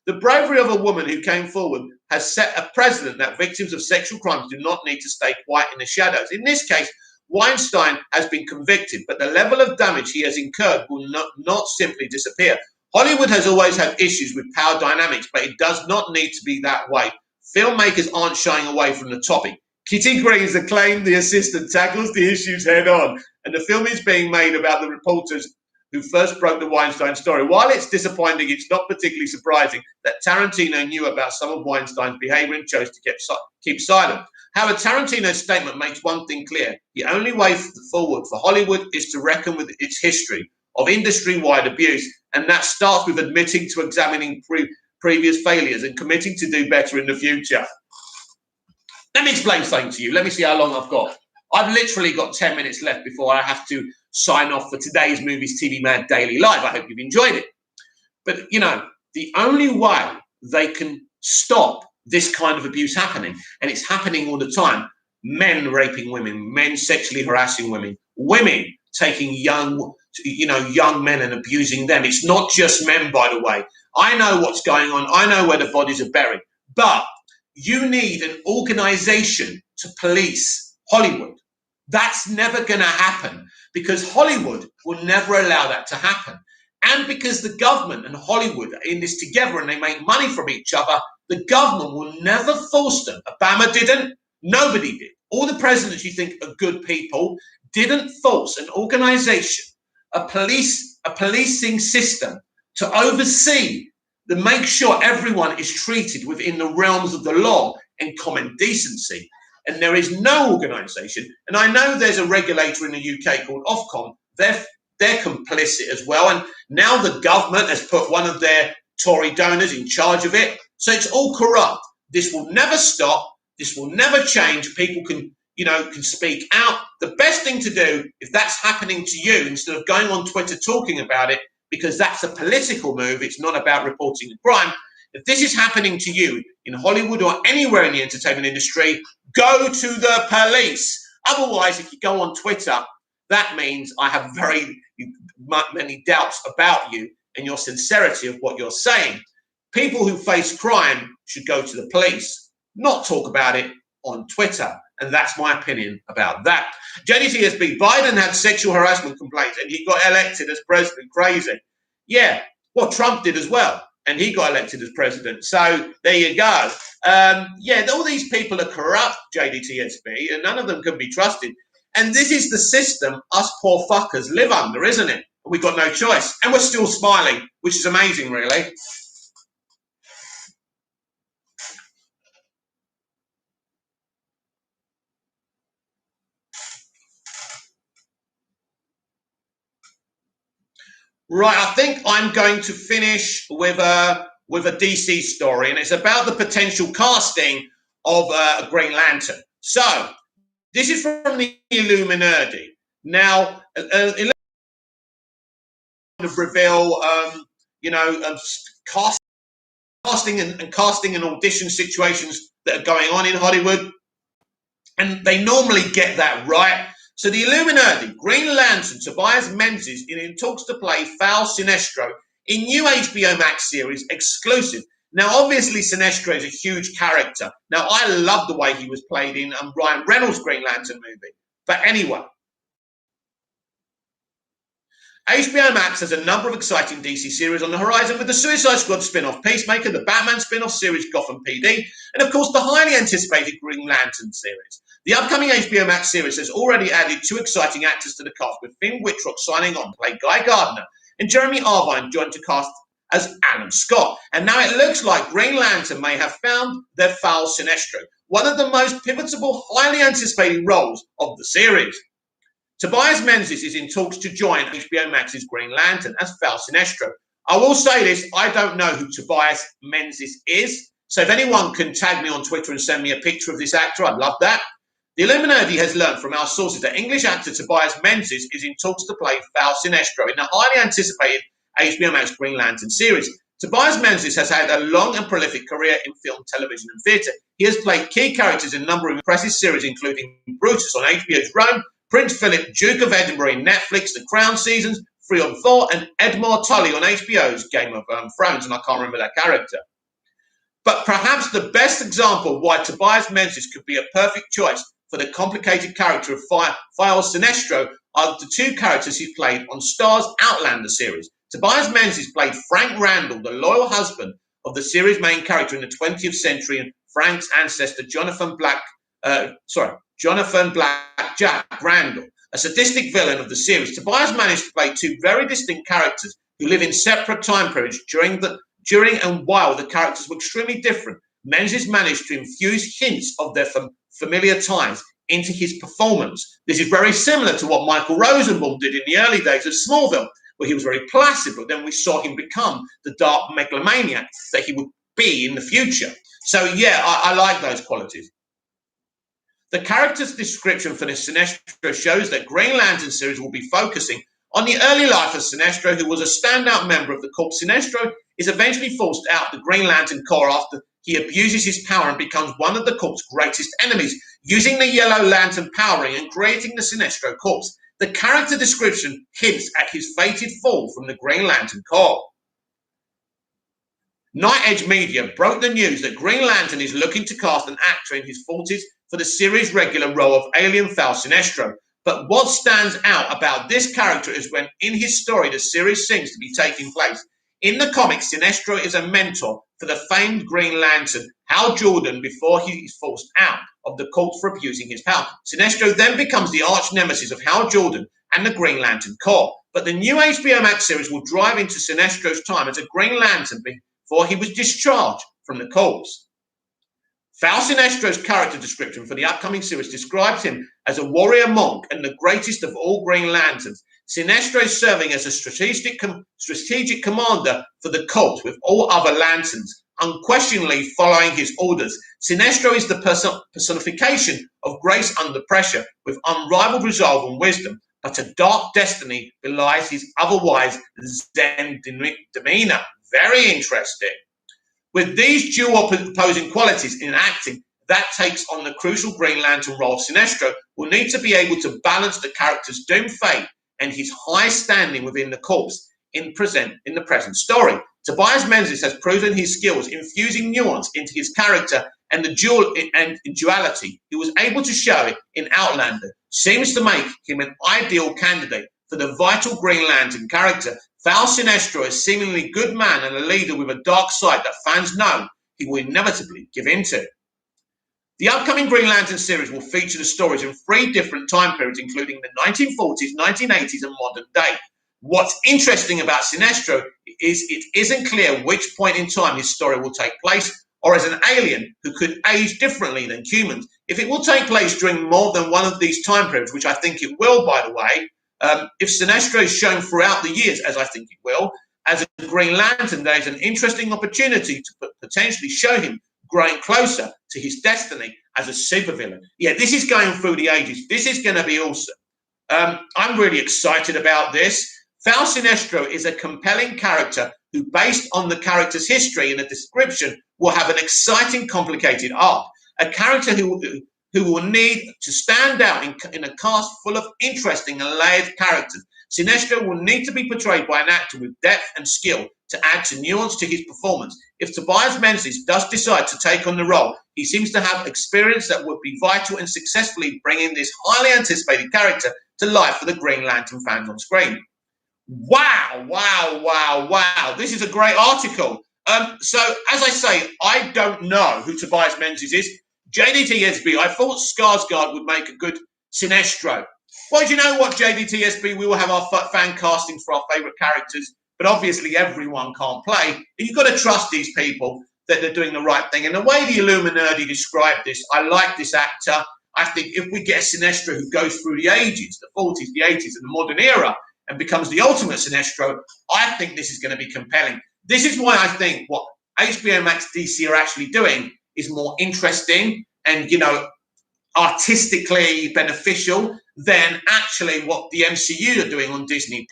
The bravery of a woman who came forward has set a precedent that victims of sexual crimes do not need to stay quiet in the shadows. In this case, Weinstein has been convicted, but the level of damage he has incurred will not simply disappear. Hollywood has always had issues with power dynamics, but it does not need to be that way. Filmmakers aren't shying away from the topic. Kitty Green's acclaimed The Assistant tackles the issues head on, and the film is being made about the reporters who first broke the Weinstein story. While it's disappointing, it's not particularly surprising that Tarantino knew about some of Weinstein's behavior and chose to keep silent. However, Tarantino's statement makes one thing clear. The only way forward for Hollywood is to reckon with its history of industry-wide abuse, and that starts with admitting to examining previous failures and committing to do better in the future. Let me explain something to you. Let me see how long I've got. I've literally got 10 minutes left before I have to sign off for today's Movies TV Mad Daily Live. I hope you've enjoyed it. But, the only way they can stop this kind of abuse happening, and it's happening all the time, men raping women, men sexually harassing women, women taking young men and abusing them. It's not just men, by the way. I know what's going on. I know where the bodies are buried. But you need an organization to police Hollywood. That's never going to happen because Hollywood will never allow that to happen. And because the government and Hollywood are in this together and they make money from each other, the government will never force them. Obama didn't. Nobody did. All the presidents you think are good people didn't force an organization, a policing system to oversee, to make sure everyone is treated within the realms of the law and common decency. And there is no organisation, and I know there's a regulator in the UK called Ofcom, they're complicit as well, and now the government has put one of their Tory donors in charge of it, so it's all corrupt. This will never stop, this will never change, people can speak out. The best thing to do, if that's happening to you, instead of going on Twitter talking about it, because that's a political move, it's not about reporting a crime, if this is happening to you in Hollywood or anywhere in the entertainment industry, go to the police. Otherwise, if you go on Twitter, that means I have very many doubts about you and your sincerity of what you're saying. People who face crime should go to the police, not talk about it on Twitter. And that's my opinion about that. JDTSB, Biden had sexual harassment complaints and he got elected as president. Crazy. Yeah, well, Trump did as well. And he got elected as president. So there you go. All these people are corrupt, JDTSB, and none of them can be trusted. And this is the system us poor fuckers live under, isn't it? We've got no choice. And we're still smiling, which is amazing, really. Right, I think I'm going to finish with a DC story, and it's about the potential casting of a Green Lantern. So, this is from the Illuminati. Now, reveal, casting and audition situations that are going on in Hollywood, and they normally get that right. So the Illuminati, Green Lantern, Tobias Menzies in talks to play Val Sinestro in new HBO Max series exclusive. Now, obviously, Sinestro is a huge character. Now, I love the way he was played in Ryan Reynolds' Green Lantern movie. But anyway, HBO Max has a number of exciting DC series on the horizon, with the Suicide Squad spin-off Peacemaker, the Batman spin-off series Gotham PD, and of course the highly anticipated Green Lantern series. The upcoming HBO Max series has already added 2 exciting actors to the cast, with Finn Wittrock signing on to play Guy Gardner and Jeremy Irvine joined to cast as Alan Scott. And now it looks like Green Lantern may have found their Val Sinestro, one of the most pivotal, highly anticipated roles of the series. Tobias Menzies is in talks to join HBO Max's Green Lantern as Val Sinestro. I will say this, I don't know who Tobias Menzies is, so if anyone can tag me on Twitter and send me a picture of this actor, I'd love that. The Illuminati has learned from our sources that English actor Tobias Menzies is in talks to play Val Sinestro in the highly anticipated HBO Max Green Lantern series. Tobias Menzies has had a long and prolific career in film, television and theatre. He has played key characters in a number of impressive series, including Brutus on HBO's Rome, Prince Philip, Duke of Edinburgh in Netflix, The Crown seasons 3 and 4, and Edmure Tully on HBO's Game of Thrones, and I can't remember that character. But perhaps the best example of why Tobias Menzies could be a perfect choice for the complicated character of Val Sinestro are the 2 characters he played on Star's Outlander series. Tobias Menzies played Frank Randall, the loyal husband of the series' main character in the 20th century, and Frank's ancestor Jonathan Jack Randall, a sadistic villain of the series. Tobias managed to play 2 very distinct characters who live in separate time periods during and while the characters were extremely different. Menzies managed to infuse hints of their familiar ties into his performance. This is very similar to what Michael Rosenbaum did in the early days of Smallville, where he was very placid, but then we saw him become the dark megalomaniac that he would be in the future. So yeah, I like those qualities. The character's description for the Sinestro shows that Green Lantern series will be focusing on the early life of Sinestro, who was a standout member of the Corps. Sinestro is eventually forced out of the Green Lantern Corps after he abuses his power and becomes one of the Corps' greatest enemies, using the Yellow Lantern power ring and creating the Sinestro Corps. The character description hints at his fated fall from the Green Lantern Corps. Night Edge Media broke the news that Green Lantern is looking to cast an actor in his 40s for the series' regular role of alien Val Sinestro. But what stands out about this character is when in his story the series seems to be taking place. In the comics, Sinestro is a mentor for the famed Green Lantern, Hal Jordan, before he is forced out of the cult for abusing his power. Sinestro then becomes the arch nemesis of Hal Jordan and the Green Lantern Corps. But the new HBO Max series will drive into Sinestro's time as a Green Lantern before he was discharged from the Corps. Val Sinestro's character description for the upcoming series describes him as a warrior monk and the greatest of all Green Lanterns. Sinestro is serving as a strategic commander for the cult, with all other lanterns unquestionably following his orders. Sinestro is the personification of grace under pressure, with unrivaled resolve and wisdom, but a dark destiny belies his otherwise zen demeanor. Very interesting. With these dual opposing qualities in acting, that takes on the crucial Green Lantern role. Sinestro will need to be able to balance the character's doomed fate and his high standing within the Corps in the present story. Tobias Menzies has proven his skills infusing nuance into his character, and the duality he was able to show in Outlander seems to make him an ideal candidate for the vital Green Lantern character. Val Sinestro is a seemingly good man and a leader with a dark side that fans know he will inevitably give in to. The upcoming Green Lantern series will feature the stories in 3 different time periods, including the 1940s, 1980s, and modern day. What's interesting about Sinestro is it isn't clear which point in time his story will take place, or as an alien who could age differently than humans. If it will take place during more than one of these time periods, which I think it will, by the way, if Sinestro is shown throughout the years, as I think it will, as a Green Lantern, there is an interesting opportunity to potentially show him growing closer to his destiny as a supervillain. Yeah, this is going through the ages. This is going to be awesome. I'm really excited about this. Fal Sinestro is a compelling character who, based on the character's history and a description, will have an exciting, complicated arc. A character who will need to stand out in a cast full of interesting and layered characters. Sinestro will need to be portrayed by an actor with depth and skill to add to nuance to his performance. If Tobias Menzies does decide to take on the role, he seems to have experience that would be vital in successfully bringing this highly anticipated character to life for the Green Lantern fans on screen. Wow, wow, wow, wow. This is a great article. So, as I say, I don't know who Tobias Menzies is. JDTSB, I thought Skarsgård would make a good Sinestro. Well, do you know what, JDTSB? We will have our fan castings for our favourite characters, but obviously everyone can't play. And you've got to trust these people that they're doing the right thing. And the way the Illuminati described this, I like this actor. I think if we get a Sinestro who goes through the ages, the 40s, the 80s, and the modern era, and becomes the ultimate Sinestro, I think this is going to be compelling. This is why I think what HBO Max DC are actually doing is more interesting and, artistically beneficial than actually what the MCU are doing on Disney+.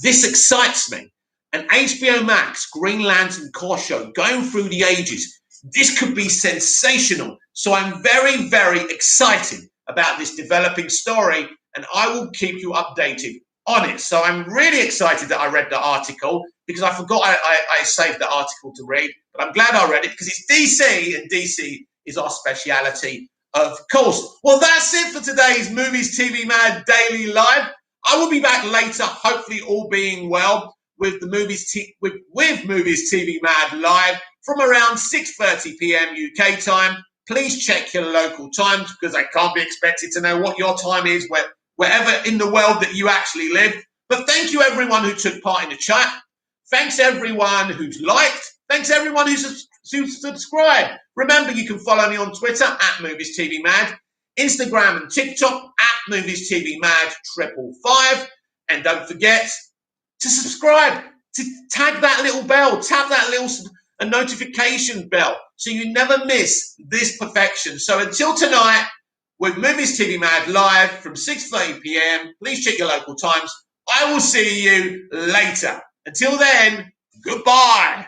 This excites me. An HBO Max Green Lantern core show going through the ages. This could be sensational. So I'm very, very excited about this developing story, and I will keep you updated on it. So I'm really excited that I read the article, because I forgot I saved the article to read, but I'm glad I read it because it's DC, and DC is our speciality, of course. Well, that's it for today's Movies TV Mad Daily Live. I will be back later, hopefully all being well, with the Movies TV Mad Live from around 6:30 p.m. UK time. Please check your local times, because I can't be expected to know what your time is wherever in the world that you actually live. But thank you everyone who took part in the chat. Thanks everyone who's liked. Thanks everyone who's subscribed. Remember, you can follow me on Twitter at Movies TV Mad, Instagram and TikTok at Movies TV Mad 555. And don't forget to subscribe, to tag that little bell, tap that little a notification bell, so you never miss this perfection. So until tonight, with Movies TV Mad Live from 6:30 p.m. Please check your local times. I will see you later. Until then, goodbye.